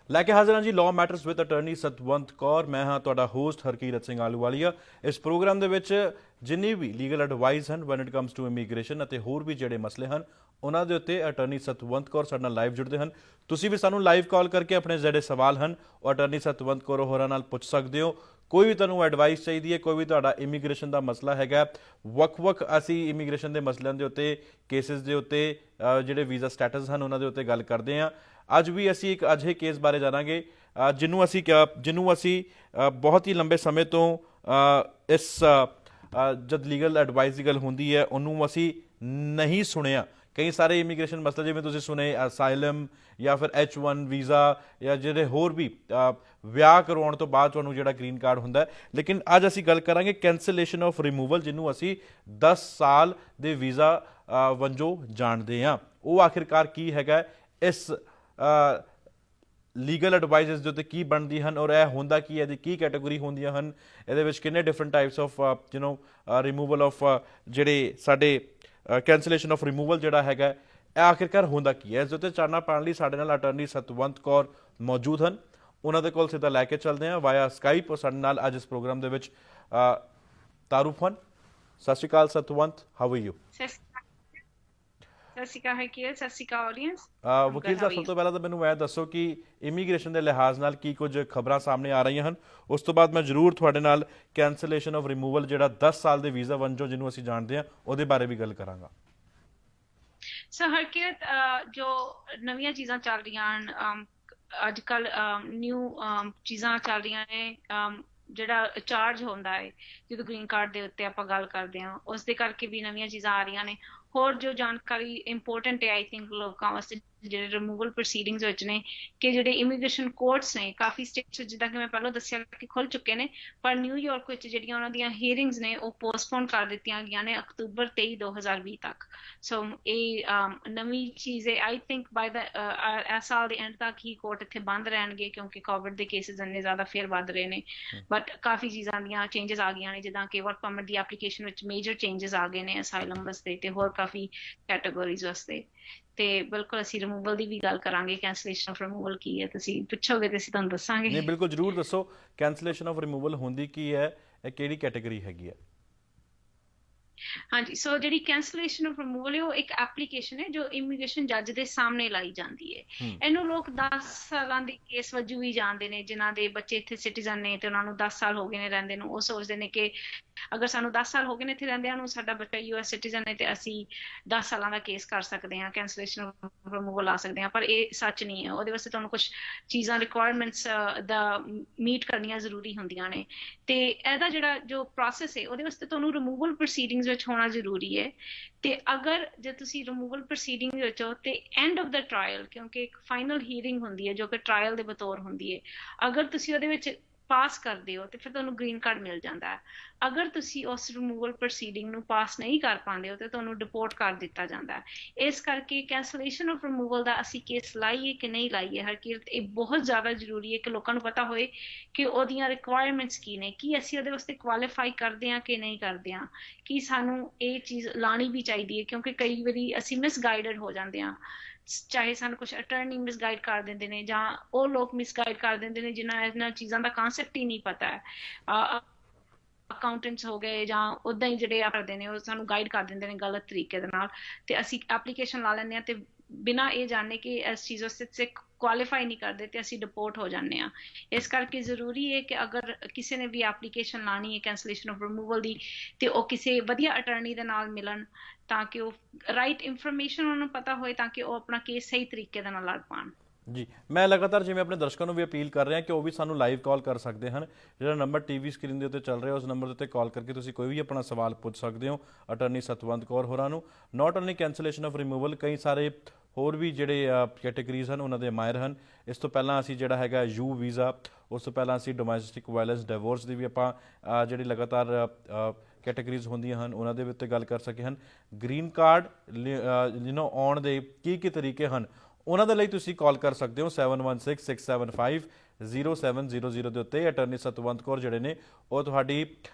लैके हाजिर हाँ जी law matters with attorney Satwant Kaur. मैं हाँ तुहाडा होस्ट हरकीरत सिंह आलूवालिया। इस प्रोग्राम ਦੇ ਵਿੱਚ ਜਿੰਨੀ ਵੀ ਲੀਗਲ ਐਡਵਾਈਸ ਹਨ when it comes to immigration ਅਤੇ ਹੋਰ ਵੀ ਜਿਹੜੇ ਮਸਲੇ ਹਨ ਉਹਨਾਂ ਦੇ ਉੱਤੇ ਅਟਰਨੀ ਸਤਵੰਤ ਕੌਰ ਸਾਡੇ ਨਾਲ ਲਾਈਵ ਜੁੜਦੇ ਹਨ। ਤੁਸੀਂ ਵੀ ਸਾਨੂੰ ਲਾਈਵ ਕਾਲ ਕਰਕੇ ਆਪਣੇ ਜਿਹੜੇ ਸਵਾਲ ਹਨ ਉਹ ਅਟਰਨੀ ਸਤਵੰਤ ਕੌਰ ਹੋਰਾਂ ਨਾਲ ਪੁੱਛ ਸਕਦੇ ਹੋ। ਕੋਈ ਵੀ ਤੁਹਾਨੂੰ ਐਡਵਾਈਸ ਚਾਹੀਦੀ ਹੈ, ਕੋਈ ਵੀ ਤੁਹਾਡਾ ਇਮੀਗ੍ਰੇਸ਼ਨ ਦਾ ਮਸਲਾ ਹੈਗਾ, ਵੱਖ ਅਸੀਂ ਇਮੀਗ੍ਰੇਸ਼ਨ ਦੇ ਮਸਲਿਆਂ ਦੇ ਉੱਤੇ ਕੇਸਿਸ ਦੇ ਉੱਤੇ ਜਿਹੜੇ ਵੀਜ਼ਾ ਸਟੇਟਸ ਹਨ ਉਹਨਾਂ ਦੇ ਉੱਤੇ ਗੱਲ ਕਰਦੇ ਹਾਂ। ਅੱਜ ਵੀ ਅਸੀਂ ਇੱਕ ਅਜਿਹੇ ਕੇਸ ਬਾਰੇ ਜਾਣਾਂਗੇ ਜਿਹਨੂੰ ਅਸੀਂ ਬਹੁਤ ਹੀ ਲੰਬੇ ਸਮੇਂ ਤੋਂ ਇਸ ਜਦ ਲੀਗਲ ਐਡਵਾਈਸ ਦੀ ਗੱਲ ਹੁੰਦੀ ਹੈ ਉਹਨੂੰ ਅਸੀਂ ਨਹੀਂ ਸੁਣਿਆ। ਕਈ ਸਾਰੇ ਇਮੀਗ੍ਰੇਸ਼ਨ ਮਸਲੇ ਜਿਵੇਂ ਤੁਸੀਂ ਸੁਣੇ ਅਸਾਈਲਮ ਜਾਂ ਫਿਰ H1 ਵੀਜ਼ਾ ਜਾਂ ਜਿਹੜੇ ਹੋਰ ਵੀ ਵਿਆਹ ਕਰਵਾਉਣ ਤੋਂ ਬਾਅਦ ਤੁਹਾਨੂੰ ਜਿਹੜਾ ਗ੍ਰੀਨ ਕਾਰਡ ਹੁੰਦਾ। ਲੇਕਿਨ ਅੱਜ ਅਸੀਂ ਗੱਲ ਕਰਾਂਗੇ ਕੈਂਸਲੇਸ਼ਨ ਆਫ ਰਿਮੂਵਲ, ਜਿਹਨੂੰ ਅਸੀਂ 10 ਸਾਲ ਦੇ ਵੀਜ਼ਾ ਵਜੋਂ ਜਾਣਦੇ ਹਾਂ। ਉਹ ਆਖਿਰਕਾਰ ਕੀ ਹੈਗਾ, ਇਸ ਲੀਗਲ ਐਡਵਾਈਜ਼ਸ ਦੇ ਉੱਤੇ ਕੀ ਬਣਦੀ ਹਨ ਔਰ ਇਹ ਹੁੰਦਾ ਕੀ ਹੈ, ਇਹਦੀ ਕੀ ਕੈਟਾਗਰੀ ਹੁੰਦੀਆਂ ਹਨ, ਇਹਦੇ ਵਿੱਚ ਕਿੰਨੇ different types of removal of ਜਿਹੜੇ ਸਾਡੇ ਕੈਂਸਲੇਸ਼ਨ ਆਫ ਰਿਮੂਵਲ ਜਿਹੜਾ ਹੈਗਾ ਇਹ ਆਖਿਰਕਾਰ ਹੁੰਦਾ ਕੀ ਹੈ। ਇਸ ਦੇ ਉੱਤੇ ਚਾਨਣਾ ਪਾਉਣ ਲਈ ਸਾਡੇ ਨਾਲ ਅਟਰਨੀ ਸਤਵੰਤ ਕੌਰ ਮੌਜੂਦ ਹਨ। ਉਹਨਾਂ ਦੇ ਕੋਲ ਸਿੱਧਾ ਲੈ ਕੇ ਚੱਲਦੇ ਹਾਂ ਵਾਇਆ ਸਕਾਈਪ। ਔਰ ਸਾਡੇ ਨਾਲ ਅੱਜ ਇਸ ਪ੍ਰੋਗਰਾਮ ਦੇ ਵਿੱਚ ਤਾਰੂਫ ਹਨ। ਸਤਿ ਸ਼੍ਰੀ ਅਕਾਲ ਸਤਵੰਤ, ਹਾਊ ਆਰ ਯੂ? ਸਤਿ ਸ਼੍ਰੀ ਅਕਾਲ ਹਰਕੀਰਤ, ਸਤਿ ਸ਼੍ਰੀ ਆਡੀਅנס। ਵਕੀਲ ਸਾਹਿਬ, ਸਭ ਤੋਂ ਪਹਿਲਾਂ ਤਾਂ ਮੈਨੂੰ ਇਹ ਦੱਸੋ ਕਿ ਇਮੀਗ੍ਰੇਸ਼ਨ ਦੇ ਲਿਹਾਜ਼ ਨਾਲ ਕੀ ਕੁਝ ਖਬਰਾਂ ਸਾਹਮਣੇ ਆ ਰਹੀਆਂ ਹਨ। ਉਸ ਤੋਂ ਬਾਅਦ ਮੈਂ ਜ਼ਰੂਰ ਤੁਹਾਡੇ ਨਾਲ ਕੈਂਸਲੇਸ਼ਨ ਆਫ ਰਿਮੂਵਲ ਜਿਹੜਾ 10 ਸਾਲ ਦੇ ਵੀਜ਼ਾ ਵਜੋਂ ਜਿਹਨੂੰ ਅਸੀਂ ਜਾਣਦੇ ਹਾਂ ਉਹਦੇ ਬਾਰੇ ਵੀ ਗੱਲ ਕਰਾਂਗਾ। ਸੋ ਹਰਕੀਰਤ, ਜੋ ਨਵੀਆਂ ਚੀਜ਼ਾਂ ਚੱਲ ਰਹੀਆਂ ਹਨ ਅੱਜ ਕੱਲ, ਨਿਊ ਚੀਜ਼ਾਂ ਚੱਲ ਰਹੀਆਂ ਨੇ। ਜਿਹੜਾ ਚਾਰਜ ਹੁੰਦਾ ਹੈ ਜਦੋਂ ਗ੍ਰੀਨ ਕਾਰਡ ਦੇ ਉੱਤੇ ਆਪਾਂ ਗੱਲ ਕਰਦੇ ਹਾਂ, ਉਸ ਦੇ ਕਰਕੇ ਵੀ ਨਵੀਆਂ ਚੀਜ਼ਾਂ ਆ ਰਹੀਆਂ ਨੇ। ਹੋਰ ਜੋ ਜਾਣਕਾਰੀ ਇੰਪੋਰਟੈਂਟ ਹੈ ਆਈ ਥਿੰਕ ਲੋਕਾਂ ਵਾਸਤੇ ਜਿਹੜੇ ਰਿਮੂਵਲ ਪ੍ਰੋਸੀਡਿੰਗਸ ਵਿੱਚ ਨੇ, ਕਿ ਜਿਹੜੇ ਇਮੀਗ੍ਰੇਸ਼ਨ ਕੋਰਟਸ ਨੇ ਕਾਫੀ ਸਟੇਟਸ ਜਿੱਦਾਂ ਕਿ ਮੈਂ ਪਹਿਲਾਂ ਦੱਸਿਆ ਕਿ ਖੁੱਲ ਚੁੱਕੇ ਨੇ, ਪਰ ਨਿਊਯਾਰਕ ਵਿੱਚ ਜਿਹੜੀਆਂ ਉਹਨਾਂ ਦੀਆਂ ਹੀਅਰਿੰਗਸ ਨੇ ਉਹ ਪੋਸਟਪੋਨ ਕਰ ਦਿੱਤੀਆਂ ਗਈਆਂ ਨੇ ਅਕਤੂਬਰ 23, 2020 ਤੱਕ। ਸੋ ਇਹ ਨਵੀਂ ਚੀਜ਼ ਹੈ। ਆਈ ਥਿੰਕ ਬਾਈ ਦਾ ਇਸ ਸਾਲ ਦੇ ਐਂਡ ਤੱਕ ਹੀ ਕੋਰਟ ਇੱਥੇ ਬੰਦ ਰਹਿਣਗੇ ਕਿਉਂਕਿ ਕੋਵਿਡ ਦੇ ਕੇਸਿਸ ਇੰਨੇ ਜ਼ਿਆਦਾ ਫਿਰ ਵੱਧ ਰਹੇ ਨੇ। ਬਟ ਕਾਫੀ ਚੀਜ਼ਾਂ ਦੀਆਂ ਚੇਂਜਸ ਆ ਗਈਆਂ ਨੇ, ਜਿੱਦਾਂ ਕਿ ਵਰਕ ਪਰਮਿਟ ਦੀ ਐਪਲੀਕੇਸ਼ਨ ਵਿੱਚ ਮੇਜਰ ਚੇਂਜਸ ਆ ਗਏ ਨੇ ਅਸਾਈਲਮ ਵਾਸਤੇ ਤੇ ਹੋਰ ਕਾਫੀ ਕੈਟਾਗਰੀਜ਼ ਵਾਸਤੇ। ਤੇ ਬਿਲਕੁਲ ਅਸੀਂ ਰਿਮੂਵਲ ਦੀ ਵੀ ਗੱਲ ਕਰਾਂਗੇ। ਕੈਂਸਲੇਸ਼ਨ ਆਫ ਰਿਮੂਵਲ ਕੀ ਹੈ, ਤੁਸੀਂ ਪੁੱਛੋਗੇ ਤੇ ਅਸੀਂ ਤੁਹਾਨੂੰ ਦੱਸਾਂਗੇ। ਨਹੀਂ, ਬਿਲਕੁਲ ਜ਼ਰੂਰ ਦੱਸੋ ਕੈਂਸਲੇਸ਼ਨ ਆਫ ਰਿਮੂਵਲ ਹੁੰਦੀ ਕੀ ਹੈ, ਇਹ ਕਿਹੜੀ ਕੈਟਾਗਰੀ ਹੈਗੀ ਹੈ? ਹਾਂਜੀ, ਸੋ ਜਿਹੜੀ ਕੈਂਸਲੇਸ਼ਨ ਆਫ ਰਿਮੂਵਲ ਹੈ ਉਹ ਇੱਕ ਐਪਲੀਕੇਸ਼ਨ ਹੈ ਜੋ ਇਮੀਗ੍ਰੇਸ਼ਨ ਜੱਜ ਦੇ ਸਾਹਮਣੇ ਲਾਈ ਜਾਂਦੀ ਹੈ। ਇਹਨੂੰ ਲੋਕ 10 ਸਾਲਾਂ ਦੇ ਕੇਸ ਵਜੋਂ ਵੀ ਜਾਣਦੇ ਨੇ। ਜਿਨ੍ਹਾਂ ਦੇ ਬੱਚੇ ਇੱਥੇ ਸਿਟੀਜ਼ਨ ਨੇ ਤੇ ਉਹਨਾਂ ਨੂੰ 10 ਸਾਲ ਹੋ ਗਏ ਨੇ ਰਹਿੰਦੇ ਨੂੰ, ਉਹ ਸੋਚਦੇ ਨੇ ਕਿ ਅਗਰ ਸਾਨੂੰ 10 ਸਾਲ ਹੋ ਗਏ ਨੇ ਇੱਥੇ ਰਹਿੰਦਿਆਂ ਨੂੰ, ਸਾਡਾ ਬੱਚਾ US ਸਿਟੀਜ਼ਨ ਹੈ ਤੇ ਅਸੀਂ 10 ਸਾਲਾਂ ਦਾ ਕੇਸ ਕਰ ਸਕਦੇ ਹਾਂ, ਕੈਂਸਲੇਸ਼ਨ ਆਫ ਰਿਮੂਵਲ ਲਾ ਸਕਦੇ ਹਾਂ। ਪਰ ਇਹ ਸੱਚ ਨਹੀਂ ਹੈ। ਉਹਦੇ ਵਾਸਤੇ ਤੁਹਾਨੂੰ ਕੁਝ ਚੀਜ਼ਾਂ ਰਿਕੁਆਇਰਮੈਂਟਸ ਦਾ ਮੀਟ ਕਰਨੀਆਂ ਜ਼ਰੂਰੀ ਹੁੰਦੀਆਂ ਨੇ। ਤੇ ਇਹਦਾ ਜਿਹੜਾ ਜੋ ਪ੍ਰੋਸੈਸ ਹੈ ਉਹਦੇ ਵਾਸਤੇ ਤੁਹਾਨੂੰ ਰਿਮੂਵਲ ਪ੍ਰੋਸੀਡਿੰਗਸ ਵਿੱਚ ਹੋਣਾ ਜ਼ਰੂਰੀ ਹੈ। ਤੇ ਅਗਰ ਜੇ ਤੁਸੀਂ ਰਿਮੂਵਲ ਪ੍ਰੋਸੀਡਿੰਗ ਵਿੱਚ ਹੋ ਤੇ ਐਂਡ ਆਫ ਦਾ ਟਰਾਇਲ, ਕਿਉਂਕਿ ਇੱਕ ਫਾਈਨਲ ਹੀਅਰਿੰਗ ਹੁੰਦੀ ਹੈ ਜੋ ਕਿ ਟਰਾਇਲ ਦੇ ਬਤੌਰ ਹੁੰਦੀ ਹੈ, ਅਗਰ ਤੁਸੀਂ ਉਹਦੇ ਵਿੱਚ ਪਾਸ ਕਰਦੇ ਹੋ ਤੇ ਫਿਰ ਤੁਹਾਨੂੰ ਗ੍ਰੀਨ ਕਾਰਡ ਮਿਲ ਜਾਂਦਾ ਹੈ। ਅਗਰ ਤੁਸੀਂ ਉਸ ਰਿਮੂਵਲ ਪ੍ਰੋਸੀਡਿੰਗ ਨੂੰ ਪਾਸ ਨਹੀਂ ਕਰ ਪਾਉਂਦੇ ਹੋ ਤੇ ਤੁਹਾਨੂੰ ਡਿਪੋਰਟ ਕਰ ਦਿੱਤਾ ਜਾਂਦਾ ਹੈ। ਇਸ ਕਰਕੇ ਕੈਂਸਲੇਸ਼ਨ ਆਫ ਰਿਮੂਵਲ ਦਾ ਅਸੀਂ ਕੇਸ ਲਾਈਏ ਕਿ ਨਹੀਂ ਲਾਈਏ ਹਰਕੀਰਤ, ਇਹ ਬਹੁਤ ਜ਼ਿਆਦਾ ਜ਼ਰੂਰੀ ਹੈ ਕਿ ਲੋਕਾਂ ਨੂੰ ਪਤਾ ਹੋਏ ਕਿ ਉਹਦੀਆਂ ਰਿਕੁਆਇਰਮੈਂਟਸ ਕੀ ਨੇ, ਕੀ ਅਸੀਂ ਉਹਦੇ ਵਾਸਤੇ ਕੁਆਲੀਫਾਈ ਕਰਦੇ ਹਾਂ ਕਿ ਨਹੀਂ ਕਰਦੇ ਹਾਂ, ਕੀ ਸਾਨੂੰ ਇਹ ਚੀਜ਼ ਲਾਣੀ ਵੀ ਚਾਹੀਦੀ ਹੈ। ਕਿਉਂਕਿ ਕਈ ਵਾਰੀ ਅਸੀਂ ਮਿਸਗਾਈਡਡ ਹੋ ਜਾਂਦੇ ਹਾਂ, ਚਾਹੇ ਸਾਨੂੰ ਕੁਛ ਅਟਰਨੀ ਮਿਸਗਾਈਡ ਕਰ ਦਿੰਦੇ ਨੇ ਜਾਂ ਉਹ ਲੋਕ ਮਿਸਗਾਈਡ ਕਰ ਦਿੰਦੇ ਨੇ ਜਿਨ੍ਹਾਂ ਇਹਨਾਂ ਚੀਜ਼ਾਂ ਦਾ ਕਾਨਸੈਪਟ ਹੀ ਨਹੀਂ ਪਤਾ ਹੈ। ਅਕਾਊਂਟੈਂਟਸ ਹੋ ਗਏ ਜਾਂ ਉੱਦਾਂ ਹੀ ਜਿਹੜੇ ਕਰਦੇ ਨੇ ਉਹ ਸਾਨੂੰ ਗਾਈਡ ਕਰ ਦਿੰਦੇ ਨੇ ਗਲਤ ਤਰੀਕੇ ਦੇ ਨਾਲ, ਤੇ ਅਸੀਂ ਐਪਲੀਕੇਸ਼ਨ ਲਾ ਲੈਂਦੇ ਹਾਂ ਤੇ ਬਿਨਾਂ ਇਹ ਜਾਣੇ ਕਿ ਇਸ ਚੀਜ਼ ਵਾਸਤੇ ਕੁਆਲੀਫਾਈ ਨਹੀਂ ਕਰਦੇ ਤੇ ਅਸੀਂ ਡਿਪੋਰਟ ਹੋ ਜਾਂਦੇ ਹਾਂ। ਇਸ ਕਰਕੇ ਜ਼ਰੂਰੀ ਹੈ ਕਿ ਅਗਰ ਕਿਸੇ ਨੇ ਵੀ ਐਪਲੀਕੇਸ਼ਨ ਲਾਣੀ ਹੈ ਕੈਂਸਲੇਸ਼ਨ ਆਫ ਰਿਮੂਵਲ ਦੀ ਤੇ ਉਹ ਕਿਸੇ ਵਧੀਆ ਅਟਰਨੀ ਦੇ ਨਾਲ ਮਿਲਣ ਤਾਂ ਕਿ ਉਹ ਰਾਈਟ ਇਨਫੋਰਮੇਸ਼ਨ ਉਹਨਾਂ ਨੂੰ ਪਤਾ ਹੋਏ ਤਾਂ ਕਿ ਉਹ ਆਪਣਾ ਕੇਸ ਸਹੀ ਤਰੀਕੇ ਦੇ ਨਾਲ ਲੜ ਪਾਉਣ। ਜੀ, ਮੈਂ ਲਗਾਤਾਰ ਜਿਵੇਂ ਆਪਣੇ ਦਰਸ਼ਕਾਂ ਨੂੰ ਵੀ ਅਪੀਲ ਕਰ ਰਿਹਾ ਕਿ ਉਹ ਵੀ ਸਾਨੂੰ ਲਾਈਵ ਕਾਲ ਕਰ ਸਕਦੇ ਹਨ। ਜਿਹੜਾ ਨੰਬਰ TV ਸਕਰੀਨ ਦੇ ਉੱਤੇ ਚੱਲ ਰਿਹਾ ਉਸ ਨੰਬਰ ਦੇ ਉੱਤੇ ਕਾਲ ਕਰਕੇ ਤੁਸੀਂ ਕੋਈ ਵੀ ਆਪਣਾ ਸਵਾਲ ਪੁੱਛ ਸਕਦੇ ਹੋ ਅਟਰਨੀ ਸਤਵੰਤ ਕੌਰ ਹੋਰਾਂ ਨੂੰ। Not only cancellation of removal, ਕਈ ਸਾਰੇ ਹੋਰ ਵੀ ਜਿਹੜੇ ਕੈਟੇਗਰੀਜ਼ ਹਨ ਉਹਨਾਂ ਦੇ ਮਾਹਿਰ ਹਨ। ਇਸ ਤੋਂ ਪਹਿਲਾਂ ਅਸੀਂ ਜਿਹੜਾ ਹੈਗਾ ਯੂ ਵੀਜ਼ਾ, ਉਸ ਤੋਂ ਪਹਿਲਾਂ ਅਸੀਂ ਡੋਮੈਸਟਿਕ ਵਾਇਲੈਂਸ ਡਿਵੋਰਸ ਦੀ ਵੀ ਆਪਾਂ ਜਿਹੜੀ ਲਗਾਤਾਰ ਕੈਟੇਗਰੀਜ਼ ਹੁੰਦੀਆਂ ਹਨ ਉਹਨਾਂ ਦੇ ਉੱਤੇ ਗੱਲ ਕਰ ਸਕੇ ਹਨ। ਗ੍ਰੀਨ ਕਾਰਡ ਆਉਣ ਦੇ ਕੀ ਤਰੀਕੇ ਹਨ ਉਹਨਾਂ ਦੇ ਲਈ ਤੁਸੀਂ ਕਾਲ ਕਰ ਸਕਦੇ ਹੋ 7166750700 ਦੇ ਉੱਤੇ। ਅਟਰਨੀ ਸਤਵੰਤ ਕੌਰ ਜਿਹੜੇ ਨੇ ਉਹ ਤੁਹਾਡੀ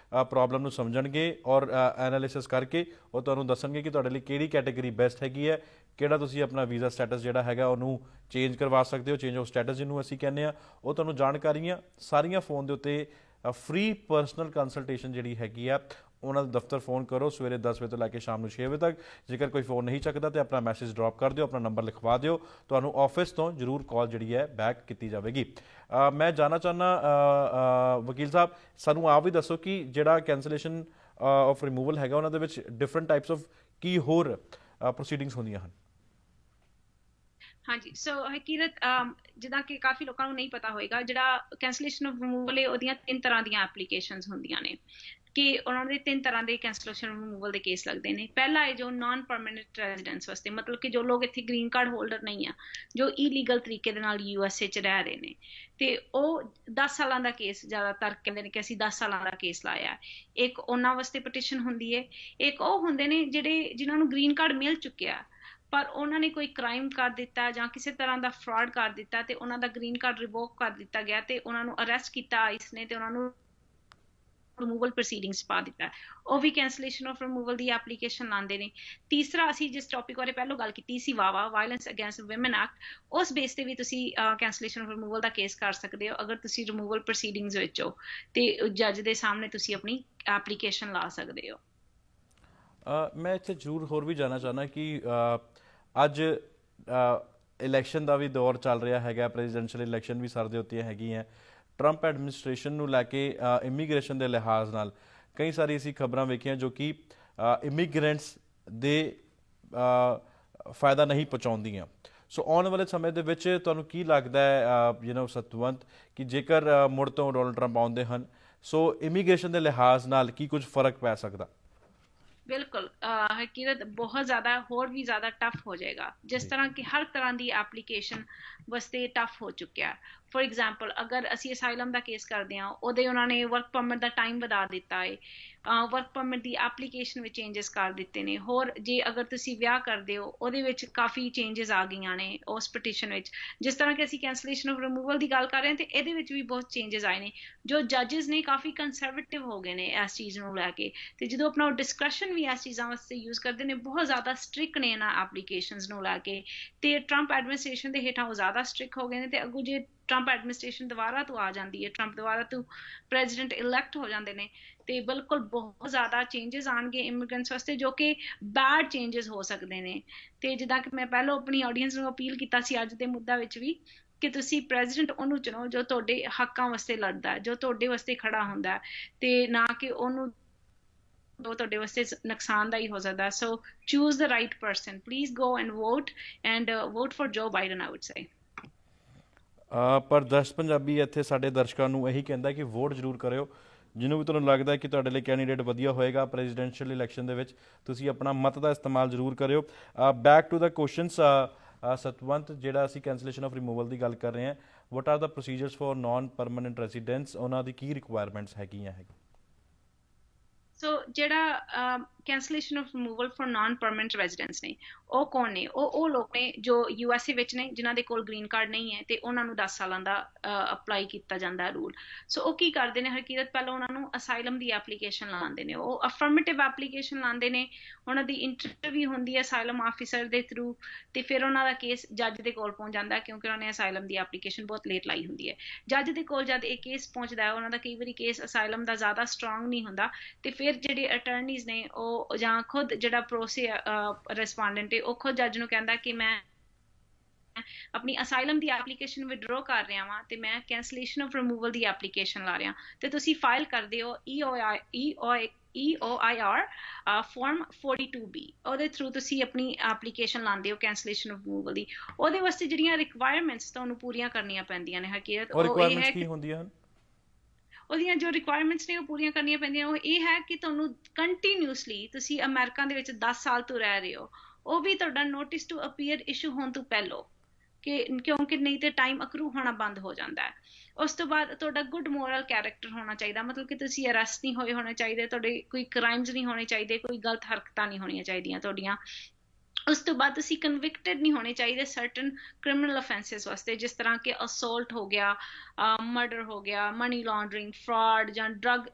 ਪ੍ਰੋਬਲਮ ਨੂੰ ਸਮਝਣਗੇ ਔਰ ਐਨਾਲਿਸਿਸ ਕਰਕੇ ਉਹ ਤੁਹਾਨੂੰ ਦੱਸਣਗੇ ਕਿ ਤੁਹਾਡੇ ਲਈ ਕਿਹੜੀ ਕੈਟੇਗਰੀ ਬੈਸਟ ਹੈਗੀ ਹੈ, ਕਿਹੜਾ ਤੁਸੀਂ ਆਪਣਾ ਵੀਜ਼ਾ ਸਟੇਟਸ ਜਿਹੜਾ ਹੈਗਾ ਉਹਨੂੰ ਚੇਂਜ ਕਰਵਾ ਸਕਦੇ ਹੋ, ਚੇਂਜ ਆਫ ਸਟੇਟਸ ਜਿਹਨੂੰ ਅਸੀਂ ਕਹਿੰਦੇ ਆ, ਉਹ ਤੁਹਾਨੂੰ ਜਾਣਕਾਰੀਆਂ ਸਾਰੀਆਂ ਫੋਨ ਦੇ ਉੱਤੇ ਫ੍ਰੀ ਪਰਸਨਲ ਕੰਸਲਟੇਸ਼ਨ ਜਿਹੜੀ ਹੈਗੀ ਆ ਉਹਨਾਂ ਦਾ ਦਫ਼ਤਰ ਫੋਨ ਕਰੋ ਸਵੇਰੇ 10 ਵਜੇ ਤੋਂ ਲੈ ਕੇ ਸ਼ਾਮ ਨੂੰ 6 ਵਜੇ ਤੱਕ। ਜੇਕਰ ਕੋਈ ਫੋਨ ਨਹੀਂ ਚੱਕਦਾ ਤਾਂ ਆਪਣਾ ਮੈਸੇਜ ਡ੍ਰੌਪ ਕਰ ਦਿਓ, ਆਪਣਾ ਨੰਬਰ ਲਿਖਵਾ ਦਿਓ, ਤੁਹਾਨੂੰ ਆਫਿਸ ਤੋਂ ਜ਼ਰੂਰ ਕਾਲ ਜਿਹੜੀ ਹੈ ਬੈਕ ਕੀਤੀ ਜਾਵੇਗੀ। ਮੈਂ ਜਾਣਨਾ ਚਾਹੁੰਦਾ ਵਕੀਲ ਸਾਹਿਬ, ਸਾਨੂੰ ਆਪ ਵੀ ਦੱਸੋ ਕਿ ਜਿਹੜਾ ਕੈਂਸਲੇਸ਼ਨ ਆਫ ਰਿਮੂਵਲ ਹੈਗਾ ਉਹਨਾਂ ਦੇ ਵਿੱਚ ਡਿਫਰੈਂਟ ਟਾਈਪਸ ਆਫ ਕੀ ਹੋਰ ਪ੍ਰੋਸੀਡਿੰਗਸ ਹੁੰਦੀਆਂ ਹਨ? ਹਾਂਜੀ, ਸੋ ਹਕੀਰਤ ਜਿੱਦਾਂ ਕਿ ਕਾਫੀ ਲੋਕਾਂ ਨੂੰ ਨਹੀਂ ਪਤਾ ਹੋਏਗਾ, ਜਿਹੜਾ ਕੈਂਸਲੇਸ਼ਨ ਆਫ ਰਿਮੂਵਲ ਹੈ ਉਹਦੀਆਂ 3 ਤਰ੍ਹਾਂ ਦੀਆਂ ਐਪਲੀਕੇਸ਼ਨਸ ਹੁੰਦੀਆਂ ਨੇ ਕਿ ਉਹਨਾਂ ਦੇ 3 ਤਰ੍ਹਾਂ ਦੇ ਕੈਂਸਲੇਸ਼ਨ ਰਿਮੂਵਲ ਦੇ ਕੇਸ ਲੱਗਦੇ ਨੇ। ਪਹਿਲਾ ਹੈ ਜੋ ਨਾਨ ਪਰਮਾਨੈਂਟ ਰੈਜ਼ੀਡੈਂਸ ਵਾਸਤੇ, ਮਤਲਬ ਕਿ ਜੋ ਲੋਕ ਇੱਥੇ ਗ੍ਰੀਨ ਕਾਰਡ ਹੋਲਡਰ ਨਹੀਂ ਆ, ਜੋ ਇਲੀਗਲ ਤਰੀਕੇ ਦੇ ਨਾਲ USA 'ਚ ਰਹਿ ਰਹੇ ਨੇ, ਤੇ ਉਹ 10 ਸਾਲਾਂ ਦਾ ਕੇਸ ਜ਼ਿਆਦਾਤਰ ਕਹਿੰਦੇ ਨੇ ਕਿ ਅਸੀਂ 10 ਸਾਲਾਂ ਦਾ ਕੇਸ ਲਾਇਆ। ਇੱਕ ਉਹਨਾਂ ਵਾਸਤੇ ਪਟੀਸ਼ਨ ਹੁੰਦੀ ਹੈ। ਇੱਕ ਉਹ ਹੁੰਦੇ ਨੇ ਜਿਨ੍ਹਾਂ ਨੂੰ ਗ੍ਰੀਨ ਕਾਰਡ ਮਿਲ ਚੁੱਕਿਆ ਪਰ ਉਹਨਾਂ ਨੇ ਕੋਈ ਕ੍ਰਾਈਮ ਕਰ ਦਿੱਤਾ ਜਾਂ ਕਿਸੇ ਤਰ੍ਹਾਂ ਦਾ ਫਰਾਡ ਕਰ ਦਿੱਤਾ ਤੇ ਉਹਨਾਂ ਦਾ ਗ੍ਰੀਨ ਕਾਰਡ ਰਿਵੋਕ ਕਰ ਦਿੱਤਾ ਗਿਆ ਤੇ ਉਹਨਾਂ ਨੂੰ ਅਰੈਸਟ ਕੀਤਾ ਆਈਸ ਨੇ ਤੇ ਉਹਨਾਂ ਨੂੰ ਰਿਮੂਵਲ ਪ੍ਰੋਸੀਡਿੰਗਸ ਪਾ ਦਿੱਤਾ, ਉਹ ਵੀ cancellation of removal the application ਲਾਉਂਦੇ ਨੇ। ਤੀਸਰਾ, ਅਸੀਂ ਜਿਸ ਟੌਪਿਕ ਬਾਰੇ ਪਹਿਲਾਂ ਗੱਲ ਕੀਤੀ ਸੀ, ਵਾਵਾ ਵਾਇਲੈਂਸ ਅਗੇਂਸਟ ਵੂਮਨ ਐਕਟ, ਉਸ ਬੇਸ ਤੇ ਵੀ ਤੁਸੀਂ cancellation of removal the case ਕਰ ਸਕਦੇ ਹੋ। ਅਗਰ ਤੁਸੀਂ ਰਿਮੂਵਲ ਪ੍ਰੋਸੀਡਿੰਗਸ ਵਿੱਚ ਹੋ ਤੇ ਜੱਜ ਦੇ ਸਾਹਮਣੇ ਤੁਸੀਂ ਆਪਣੀ ਐਪਲੀਕੇਸ਼ਨ ਲਾ ਸਕਦੇ ਹੋ। ਮੈਂ ਇੱਥੇ ਜ਼ਰੂਰ ਹੋਰ ਵੀ ਜਾਣਨਾ ਚਾਹੁੰਦਾ ਕਿ ਅੱਜ ਇਲੈਕਸ਼ਨ ਦਾ ਵੀ ਦੌਰ ਚੱਲ ਰਿਹਾ ਹੈਗਾ, ਪ੍ਰੈਜ਼ੀਡੈਂਸ਼ੀਅਲ ਇਲੈਕਸ਼ਨ ਵੀ ਸਰ ਦੇ ਉੱਤੇ ਹੈਗੀਆਂ। ਟਰੰਪ ਐਡਮਿਨਿਸਟ੍ਰੇਸ਼ਨ ਨੂੰ ਲੈ ਕੇ ਇਮੀਗ੍ਰੇਸ਼ਨ ਦੇ ਲਿਹਾਜ਼ ਨਾਲ ਕਈ ਸਾਰੀ ਅਸੀਂ ਖਬਰਾਂ ਵੇਖੀਆਂ ਜੋ ਕਿ ਇਮੀਗ੍ਰੈਂਟਸ ਦੇ ਫਾਇਦਾ ਨਹੀਂ ਪਹੁੰਚਾਉਂਦੀਆਂ। ਸੋ ਆਉਣ ਵਾਲੇ ਸਮੇਂ ਦੇ ਵਿੱਚ ਤੁਹਾਨੂੰ ਕੀ ਲੱਗਦਾ ਹੈ ਸਤਵੰਤ, ਕਿ ਜੇਕਰ ਮੁੜ ਤੋਂ ਡੋਨਲਡ ਟਰੰਪ ਆਉਂਦੇ ਹਨ ਸੋ ਇਮੀਗ੍ਰੇਸ਼ਨ ਦੇ ਲਿਹਾਜ਼ ਨਾਲ ਕੀ ਕੁਝ ਫਰਕ ਪੈ ਸਕਦਾ? ਬਿਲਕੁਲ ਹਕੀਕਤ ਬਹੁਤ ਜ਼ਿਆਦਾ ਹੋਰ ਵੀ ਜ਼ਿਆਦਾ ਟਫ ਹੋ ਜਾਏਗਾ, ਜਿਸ ਤਰ੍ਹਾਂ ਕਿ ਹਰ ਤਰ੍ਹਾਂ ਦੀ ਐਪਲੀਕੇਸ਼ਨ ਵਾਸਤੇ ਟਫ ਹੋ ਚੁੱਕਿਆ। ਫੋਰ ਐਗਜ਼ਾਮਪਲ, ਅਗਰ ਅਸੀਂ ਅਸਾਈਲਮ ਦਾ ਕੇਸ ਕਰਦੇ ਹਾਂ, ਉਹਦੇ ਉਹਨਾਂ ਨੇ ਵਰਕ ਪਰਮਿਟ ਦਾ ਟਾਈਮ ਵਧਾ ਦਿੱਤਾ ਹੈ, ਵਰਕ ਪਰਮਿਟ ਦੀ ਐਪਲੀਕੇਸ਼ਨ ਵਿੱਚ ਚੇਂਜਸ ਕਰ ਦਿੱਤੇ ਨੇ। ਹੋਰ ਜੇ ਅਗਰ ਤੁਸੀਂ ਵਿਆਹ ਕਰਦੇ ਹੋ ਉਹਦੇ ਵਿੱਚ ਕਾਫੀ ਚੇਂਜਸ ਆ ਗਈਆਂ ਨੇ ਉਸ ਪਟੀਸ਼ਨ ਵਿੱਚ। ਜਿਸ ਤਰ੍ਹਾਂ ਕਿ ਅਸੀਂ ਕੈਂਸਲੇਸ਼ਨ ਆਫ ਰਿਮੂਵਲ ਦੀ ਗੱਲ ਕਰ ਰਹੇ ਹਾਂ ਤੇ ਇਹਦੇ ਵਿੱਚ ਵੀ ਬਹੁਤ ਚੇਂਜਸ ਆਏ ਨੇ। ਜੋ ਜੱਜਸ ਨੇ ਕਾਫੀ ਕੰਸਰਵੇਟਿਵ ਹੋ ਗਏ ਨੇ ਇਸ ਚੀਜ਼ ਨੂੰ ਲੈ ਕੇ, ਤੇ ਜਦੋਂ ਆਪਣਾ ਡਿਸਕ੍ਰਿਸ਼ਨ ਵੀ ਇਸ ਚੀਜ਼ਾਂ ਵਾਸਤੇ ਯੂਜ਼ ਕਰਦੇ ਨੇ, ਬਹੁਤ ਜ਼ਿਆਦਾ ਸਟ੍ਰਿਕਟ ਨੇ ਇਹਨਾਂ ਐਪਲੀਕੇਸ਼ਨਸ ਨੂੰ ਲੈ ਕੇ। ਤੇ ਟਰੰਪ ਐਡਮਿਨਿਸਟ੍ਰੇਸ਼ਨ ਦੇ ਹੇਠਾਂ ਉਹ ਜ਼ਿਆਦਾ ਸਟ੍ਰਿਕਟ ਹੋ ਗਏ ਨੇ, ਤੇ ਅੱਗੋਂ ਜੇ ਟਰੰਪ ਐਡਮਿਨਿਸਟ੍ਰੇਸ਼ਨ ਦੁਬਾਰਾ ਤੋਂ ਆ ਜਾਂਦੀ ਹੈ, ਟਰੰਪ ਦੁਬਾਰਾ ਤੋਂ ਪ੍ਰੈਜ਼ੀਡੈਂਟ ਇਲੈਕਟ ਹੋ ਜਾਂਦੇ ਨੇ, ਤੇ ਬਿਲਕੁਲ ਬਹੁਤ ਜ਼ਿਆਦਾ ਚੇਂਜਸ ਆਉਣਗੇ ਇਮੀਗ੍ਰੈਂਟਸ ਵਾਸਤੇ, ਜੋ ਕਿ ਬੈਡ ਚੇਂਜਸ ਹੋ ਸਕਦੇ ਨੇ। ਤੇ ਜਿੱਦਾਂ ਕਿ ਮੈਂ ਪਹਿਲਾਂ ਆਪਣੀ ਆਡੀਅנס ਨੂੰ ਅਪੀਲ ਕੀਤਾ ਸੀ ਅੱਜ ਦੇ ਮੁੱਦਾ ਵਿੱਚ ਵੀ, ਕਿ ਤੁਸੀਂ ਪ੍ਰੈਜ਼ੀਡੈਂਟ ਉਹਨੂੰ ਚੁਣੋ ਜੋ ਤੁਹਾਡੇ ਹੱਕਾਂ ਵਾਸਤੇ ਲੜਦਾ, ਜੋ ਤੁਹਾਡੇ ਵਾਸਤੇ ਖੜਾ ਹੁੰਦਾ, ਤੇ ਨਾ ਕਿ ਉਹਨੂੰ ਜੋ ਤੁਹਾਡੇ ਵਾਸਤੇ ਨੁਕਸਾਨਦਾਈ ਹੋ ਸਕਦਾ। So choose the right person, please go and vote for Joe Biden, I would say. ਪਰ ਦਰਸ਼ਕ ਪੰਜਾਬੀ ਇੱਥੇ ਸਾਡੇ ਦਰਸ਼ਕਾਂ ਨੂੰ ਇਹੀ ਕਹਿੰਦਾ ਕਿ ਵੋਟ ਜ਼ਰੂਰ ਕਰਿਓ। ਜਿਹਨੂੰ ਵੀ ਤੁਹਾਨੂੰ ਲੱਗਦਾ ਕਿ ਤੁਹਾਡੇ ਲਈ ਕੈਂਡੀਡੇਟ ਵਧੀਆ ਹੋਏਗਾ ਪ੍ਰੈਜ਼ੀਡੈਂਸ਼ੀਅਲ ਇਲੈਕਸ਼ਨ ਦੇ ਵਿੱਚ, ਤੁਸੀਂ ਆਪਣਾ ਮਤ ਦਾ ਇਸਤੇਮਾਲ ਜ਼ਰੂਰ ਕਰਿਓ। Back to the questions, Satwant, ਜਿਹੜਾ ਅਸੀਂ ਕੈਂਸਲੇਸ਼ਨ ਆਫ ਰਿਮੂਵਲ ਦੀ ਗੱਲ ਕਰ ਰਹੇ ਹਾਂ, what are the procedures for non permanent residents, ਉਹਨਾਂ ਦੀ ਕੀ ਰਿਕੁਆਇਰਮੈਂਟਸ ਹੈਗੀਆਂ? ਸੋ ਜਿਹੜਾ cancellation of removal for non permanent residents ਨੇ, ਉਹ ਕੌਣ ਨੇ? ਉਹ ਲੋਕ ਨੇ ਜੋ USA ਵਿੱਚ ਨੇ, ਜਿਨ੍ਹਾਂ ਦੇ ਕੋਲ ਗ੍ਰੀਨ ਕਾਰਡ ਨਹੀਂ ਹੈ ਤੇ ਉਹਨਾਂ ਨੂੰ 10 ਸਾਲਾਂ ਦਾ ਅਪਲਾਈ ਕੀਤਾ ਜਾਂਦਾ ਰੂਲ। ਸੋ ਉਹ ਕੀ ਕਰਦੇ ਨੇ ਹਕੀਕਤ, ਪਹਿਲਾਂ ਉਹਨਾਂ ਨੂੰ ਅਸਾਈਲਮ ਦੀ ਐਪਲੀਕੇਸ਼ਨ ਲਾਉਂਦੇ ਨੇ, ਉਹ ਅਫਰਮੇਟਿਵ ਐਪਲੀਕੇਸ਼ਨ ਲਾਉਂਦੇ ਨੇ, ਉਹਨਾਂ ਦੀ ਇੰਟਰਵਿਊ ਹੁੰਦੀ ਹੈ ਅਸਾਈਲਮ ਆਫਿਸਰ ਦੇ ਥਰੂ, ਤੇ ਫਿਰ ਉਹਨਾਂ ਦਾ ਕੇਸ ਜੱਜ ਦੇ ਕੋਲ ਪਹੁੰਚ ਜਾਂਦਾ ਕਿਉਂਕਿ ਉਹਨਾਂ ਨੇ ਅਸਾਈਲਮ ਦੀ ਐਪਲੀਕੇਸ਼ਨ ਬਹੁਤ ਲੇਟ ਲਾਈ ਹੁੰਦੀ ਹੈ। ਜੱਜ ਦੇ ਕੋਲ ਜਦ ਇਹ ਕੇਸ ਪਹੁੰਚਦਾ ਹੈ, ਉਹਨਾਂ ਦਾ ਕਈ ਵਾਰੀ ਕੇਸ ਅਸਾਈਲਮ ਦਾ ਜ਼ਿਆਦਾ ਸਟਰੋਂਗ ਨਹੀਂ ਹੁੰਦਾ, ਤੇ ਫਿਰ ਜਿਹੜੇ ਅਟਰਨੀਜ਼ ਨੇ ਉਹ ਜਾਂ ਖੁਦ ਜਿਹੜਾ ਰਿਸਪੋਂਡੈਂਟ ਹੈ ਉਹ ਖੁਦ ਜੱਜ ਨੂੰ ਕਹਿੰਦਾ ਕਿ ਮੈਂ ਆਪਣੀ ਅਸਾਈਲਮ ਦੀ ਐਪਲੀਕੇਸ਼ਨ ਵਿਡਰੋ ਕਰ ਰਿਹਾ ਵਾਂ ਤੇ ਮੈਂ cancellation of removal the application ਲਾ ਰਿਹਾ, ਤੇ ਤੁਸੀਂ ਫਾਈਲ ਕਰਦੇ ਹੋ EOIR ਫਾਰਮ 42B, ਉਹਦੇ ਥਰੂ ਤੁਸੀਂ ਆਪਣੀ ਐਪਲੀਕੇਸ਼ਨ ਲਾਉਂਦੇ ਹੋ ਕੈਂਸਲੇਸ਼ਨ ਆਫ ਰਿਮੂਵਲ ਦੀ। ਉਹਦੇ ਵਾਸਤੇ ਜਿਹੜੀਆਂ ਰਿਕੁਆਇਰਮੈਂਟਸ ਤੁਹਾਨੂੰ ਪੂਰੀਆਂ ਕਰਨੀਆਂ ਪੈਂਦੀਆਂ ਨੇ ਹਕੀਕਤ, ਉਹ ਇਹ ਹੈ ਕਿ ਉਹਦੀਆਂ ਜੋ ਰਿਕੁਆਇਰਮੈਂਟਸ ਨੇ ਉਹ ਪੂਰੀਆਂ ਕਰਨੀਆਂ ਪੈਂਦੀਆਂ। ਉਹ ਇਹ ਹੈ ਕਿ ਤੁਹਾਨੂੰ ਕੰਟੀਨਿਊਸਲੀ, ਤੁਸੀਂ ਅਮਰੀਕਾ ਦੇ ਵਿੱਚ 10 ਸਾਲ ਤੋਂ ਰਹਿ ਰਹੇ ਹੋ, ਉਹ ਵੀ ਤੁਹਾਡਾ ਨੋਟਿਸ ਟੂ ਅਪੀਅਰ ਇਸ਼ੂ ਹੋਣ ਤੋਂ ਪਹਿਲਾਂ, ਕਿਉਂਕਿ ਨਹੀਂ ਤੇ ਟਾਈਮ ਅਕਰੂ ਹੋਣਾ ਬੰਦ ਹੋ ਜਾਂਦਾ ਹੈ। ਉਸ ਤੋਂ ਬਾਅਦ ਤੁਹਾਡਾ ਗੁੱਡ ਮੋਰਲ ਕੈਰੈਕਟਰ ਹੋਣਾ ਚਾਹੀਦਾ, ਮਤਲਬ ਕਿ ਤੁਸੀਂ ਅਰੈਸਟ ਨਹੀਂ ਹੋਣੇ ਚਾਹੀਦੇ, ਤੁਹਾਡੇ ਕੋਈ ਕ੍ਰਾਈਮਸ ਨਹੀਂ ਹੋਣੇ ਚਾਹੀਦੇ, ਕੋਈ ਗਲਤ ਹਰਕਤਾਂ ਨਹੀਂ ਹੋਣੀਆਂ ਚਾਹੀਦੀਆਂ ਤੁਹਾਡੀਆਂ। ਉਸ ਤੋਂ ਬਾਅਦ ਤੁਸੀਂ ਕਨਵਿਕਟਡ ਨਹੀਂ ਹੋਣੇ ਚਾਹੀਦੇ ਸਰਟਨ ਕ੍ਰਿਮੀਨਲ ਅਫੈਂਸਿਸ ਵਾਸਤੇ, ਜਿਸ ਤਰ੍ਹਾਂ ਕਿ ਅਸੋਲਟ ਹੋ ਗਿਆ, ਮਰਡਰ ਹੋ ਗਿਆ, ਮਨੀ ਲਾਂਡਰਿੰਗ, ਫਰਾਡ ਜਾਂ ਡਰੱਗ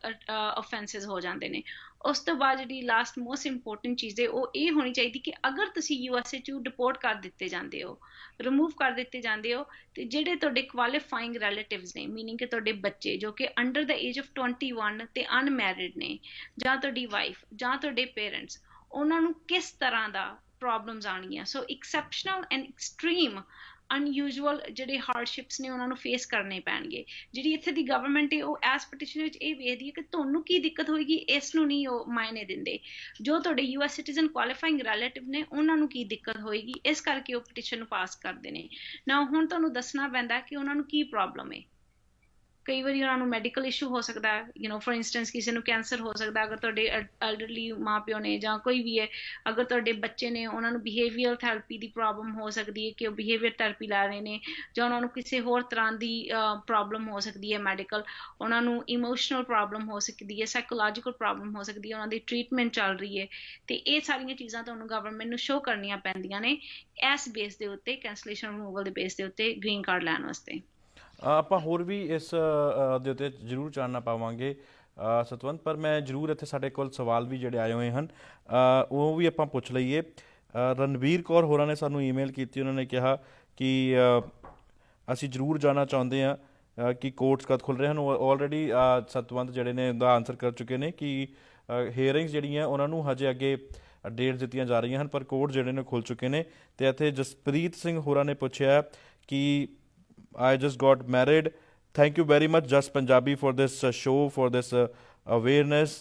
ਅਫੈਂਸਿਸ ਹੋ ਜਾਂਦੇ ਨੇ। ਉਸ ਤੋਂ ਬਾਅਦ ਜਿਹੜੀ ਲਾਸਟ ਮੋਸਟ ਇੰਪੋਰਟੈਂਟ ਚੀਜ਼ ਹੈ ਉਹ ਇਹ ਹੋਣੀ ਚਾਹੀਦੀ ਕਿ ਅਗਰ ਤੁਸੀਂ USA 'ਚ ਡਿਪੋਰਟ ਕਰ ਦਿੱਤੇ ਜਾਂਦੇ ਹੋ, ਰਿਮੂਵ ਕਰ ਦਿੱਤੇ ਜਾਂਦੇ ਹੋ, ਤੇ ਜਿਹੜੇ ਤੁਹਾਡੇ ਕੁਆਲੀਫਾਈਂਗ ਰਿਲੇਟਿਵਸ ਨੇ, ਮੀਨਿੰਗ ਕਿ ਤੁਹਾਡੇ ਬੱਚੇ ਜੋ ਕਿ ਅੰਡਰ ਦ ਏਜ ਆਫ 21 ਤੇ ਅਨਮੈਰਿਡ ਨੇ, ਜਾਂ ਤੁਹਾਡੀ ਵਾਈਫ ਜਾਂ ਤੁਹਾਡੇ ਪੇਰੈਂਟਸ, ਉਹਨਾਂ ਨੂੰ ਕਿਸ ਤਰ੍ਹਾਂ ਦਾ ਪ੍ਰੋਬਲਮਸ ਆਉਣਗੀਆਂ। ਸੋ ਐਕਸੈਪਸ਼ਨਲ ਐਂਡ ਐਕਸਟ੍ਰੀਮ ਅਨਯੂਜੂਅਲ ਜਿਹੜੇ ਹਾਰਡਸ਼ਿਪਸ ਨੇ ਉਹਨਾਂ ਨੂੰ ਫੇਸ ਕਰਨੇ ਪੈਣਗੇ। ਜਿਹੜੀ ਇੱਥੇ ਦੀ ਗਵਰਨਮੈਂਟ ਹੈ ਉਹ ਐਸ ਪਟੀਸ਼ਨ ਵਿੱਚ ਇਹ ਵੇਖਦੀ ਹੈ ਕਿ ਤੁਹਾਨੂੰ ਕੀ ਦਿੱਕਤ ਹੋਏਗੀ, ਇਸ ਨੂੰ ਨਹੀਂ ਉਹ ਮਾਇਨੇ ਦਿੰਦੇ। ਜੋ ਤੁਹਾਡੇ US ਸਿਟੀਜ਼ਨ ਕੁਆਲੀਫਾਈਂਗ ਰਿਲੇਟਿਵ ਨੇ ਉਹਨਾਂ ਨੂੰ ਕੀ ਦਿੱਕਤ ਹੋਏਗੀ, ਇਸ ਕਰਕੇ ਉਹ ਪਟੀਸ਼ਨ ਨੂੰ ਪਾਸ ਕਰਦੇ ਨੇ ਨਾ। ਹੁਣ ਤੁਹਾਨੂੰ ਦੱਸਣਾ ਪੈਂਦਾ ਕਿ ਉਹਨਾਂ ਨੂੰ ਕੀ ਪ੍ਰੋਬਲਮ ਹੈ। ਕਈ ਵਾਰੀ ਉਹਨਾਂ ਨੂੰ ਮੈਡੀਕਲ ਇਸ਼ੂ ਹੋ ਸਕਦਾ ਹੈ, ਫॉर ਇੰਸਟੈਂਸ ਕਿਸੇ ਨੂੰ ਕੈਂਸਰ ਹੋ ਸਕਦਾ ਅਗਰ ਤੁਹਾਡੇ ਐਲਡਰਲੀ ਮਾਂ ਪਿਓ ਨੇ ਜਾਂ ਕੋਈ ਵੀ ਹੈ। ਅਗਰ ਤੁਹਾਡੇ ਬੱਚੇ ਨੇ ਉਹਨਾਂ ਨੂੰ ਬਿਹੇਵੀਅਰ ਥੈਰੇਪੀ ਦੀ ਪ੍ਰੋਬਲਮ ਹੋ ਸਕਦੀ ਹੈ ਕਿ ਉਹ ਬਿਹੇਵੀਅਰ ਥੈਰੇਪੀ ਲੈ ਰਹੇ ਨੇ, ਜਾਂ ਉਹਨਾਂ ਨੂੰ ਕਿਸੇ ਹੋਰ ਤਰ੍ਹਾਂ ਦੀ ਪ੍ਰੋਬਲਮ ਹੋ ਸਕਦੀ ਹੈ ਮੈਡੀਕਲ, ਉਹਨਾਂ ਨੂੰ ਇਮੋਸ਼ਨਲ ਪ੍ਰੋਬਲਮ ਹੋ ਸਕਦੀ ਹੈ, ਸਾਈਕੋਲੋਜੀਕਲ ਪ੍ਰੋਬਲਮ ਹੋ ਸਕਦੀ ਹੈ, ਉਹਨਾਂ ਦੀ ਟ੍ਰੀਟਮੈਂਟ ਚੱਲ ਰਹੀ ਹੈ। ਤੇ ਇਹ ਸਾਰੀਆਂ ਚੀਜ਼ਾਂ ਤੁਹਾਨੂੰ ਗਵਰਨਮੈਂਟ ਨੂੰ ਸ਼ੋਅ ਕਰਨੀਆਂ ਪੈਂਦੀਆਂ ਨੇ ਇਸ ਬੇਸ ਦੇ ਉੱਤੇ, ਕੈਂਸਲੇਸ਼ਨ ਰਿਮੂਵਲ ਦੇ ਬੇਸ ਦੇ ਉੱਤੇ ਗ੍ਰੀਨ ਕਾਰਡ ਲੈਣ ਵਾਸਤੇ। ਆਪਾਂ ਹੋਰ ਵੀ ਇਸ ਦੇ ਉੱਤੇ ਜ਼ਰੂਰ ਜਾਣਨਾ ਪਾਵਾਂਗੇ ਸਤਵੰਤ, ਪਰ ਮੈਂ ਜ਼ਰੂਰ ਇੱਥੇ ਸਾਡੇ ਕੋਲ ਸਵਾਲ ਵੀ ਜਿਹੜੇ ਆਏ ਹੋਏ ਹਨ ਉਹ ਵੀ ਆਪਾਂ ਪੁੱਛ ਲਈਏ। ਰਣਵੀਰ ਕੌਰ ਹੋਰਾਂ ਨੇ ਸਾਨੂੰ ਈਮੇਲ ਕੀਤੀ, ਉਹਨਾਂ ਨੇ ਕਿਹਾ ਕਿ ਅਸੀਂ ਜ਼ਰੂਰ ਜਾਣਨਾ ਚਾਹੁੰਦੇ ਹਾਂ ਕਿ ਕੋਰਟਸ ਕਦ ਖੁੱਲ੍ਹ ਰਹੇ ਹਨ। ਆਲਰੇਡੀ ਸਤਵੰਤ ਜਿਹੜੇ ਨੇ ਉਹਦਾ ਆਨਸਰ ਕਰ ਚੁੱਕੇ ਨੇ ਕਿ ਹੀਅਰਿੰਗਸ ਜਿਹੜੀਆਂ ਉਹਨਾਂ ਨੂੰ ਹਜੇ ਅੱਗੇ ਡੇਟ ਦਿੱਤੀਆਂ ਜਾ ਰਹੀਆਂ ਹਨ, ਪਰ ਕੋਰਟ ਜਿਹੜੇ ਨੇ ਖੁੱਲ੍ਹ ਚੁੱਕੇ ਨੇ। ਅਤੇ ਇੱਥੇ ਜਸਪ੍ਰੀਤ ਸਿੰਘ ਹੋਰਾਂ ਨੇ ਪੁੱਛਿਆ ਕਿ I just got married. Thank you very much, Just Punjabi, for this show, for this awareness,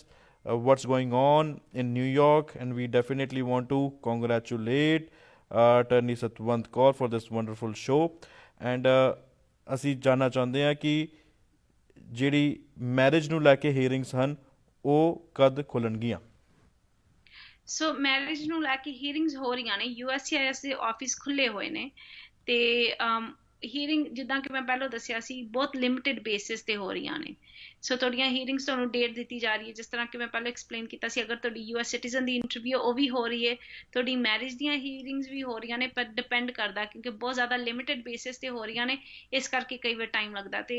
what's going on in New York. And we definitely want to congratulate Attorney Satwant Kaur for this wonderful show. And ਅਸੀਂ ਜਾਣਨਾ ਚਾਹੁੰਦੇ ਹਾਂ ਕਿ ਜਿਹੜੀ marriage ਨੂੰ ਲੈ ਕੇ hearings ਹਨ ਉਹ ਕਦ ਖੁੱਲਣਗੀਆਂ। ਸੋ ਮੈਰਿਜ ਨੂੰ ਲੈ ਕੇ ਹੀਅਰਿੰਗਸ ਹੋ ਰਹੀਆਂ ਨੇ, USCIS ਦੇ ਆਫਿਸ ਖੁੱਲੇ ਹੋਏ ਨੇ, ਤੇ ਹੀਅਰਿੰਗ ਜਿੱਦਾਂ ਕਿ ਮੈਂ ਪਹਿਲਾਂ ਦੱਸਿਆ ਸੀ ਬਹੁਤ ਲਿਮਿਟਿਡ ਬੇਸਿਸ ਤੇ ਹੋ ਰਹੀਆਂ ਨੇ। ਸੋ ਤੁਹਾਡੀਆਂ ਹੀਅਰਿੰਗਸ ਤੁਹਾਨੂੰ ਡੇਟ ਦਿੱਤੀ ਜਾ ਰਹੀ ਹੈ, ਜਿਸ ਤਰ੍ਹਾਂ ਕਿ ਮੈਂ ਪਹਿਲਾਂ ਐਕਸਪਲੇਨ ਕੀਤਾ ਸੀ। ਅਗਰ ਤੁਹਾਡੀ US ਸਿਟੀਜ਼ਨ ਦੀ ਇੰਟਰਵਿਊ ਉਹ ਵੀ ਹੋ ਰਹੀ ਹੈ, ਤੁਹਾਡੀ ਮੈਰਿਜ ਦੀਆਂ ਹੀਅਰਿੰਗਸ ਵੀ ਹੋ ਰਹੀਆਂ ਨੇ, ਪਰ ਡਿਪੈਂਡ ਕਰਦਾ ਕਿਉਂਕਿ ਬਹੁਤ ਜ਼ਿਆਦਾ ਲਿਮਿਟਿਡ ਬੇਸਿਸ ਤੇ ਹੋ ਰਹੀਆਂ ਨੇ, ਇਸ ਕਰਕੇ ਕਈ ਵਾਰ ਟਾਈਮ ਲੱਗਦਾ। ਤੇ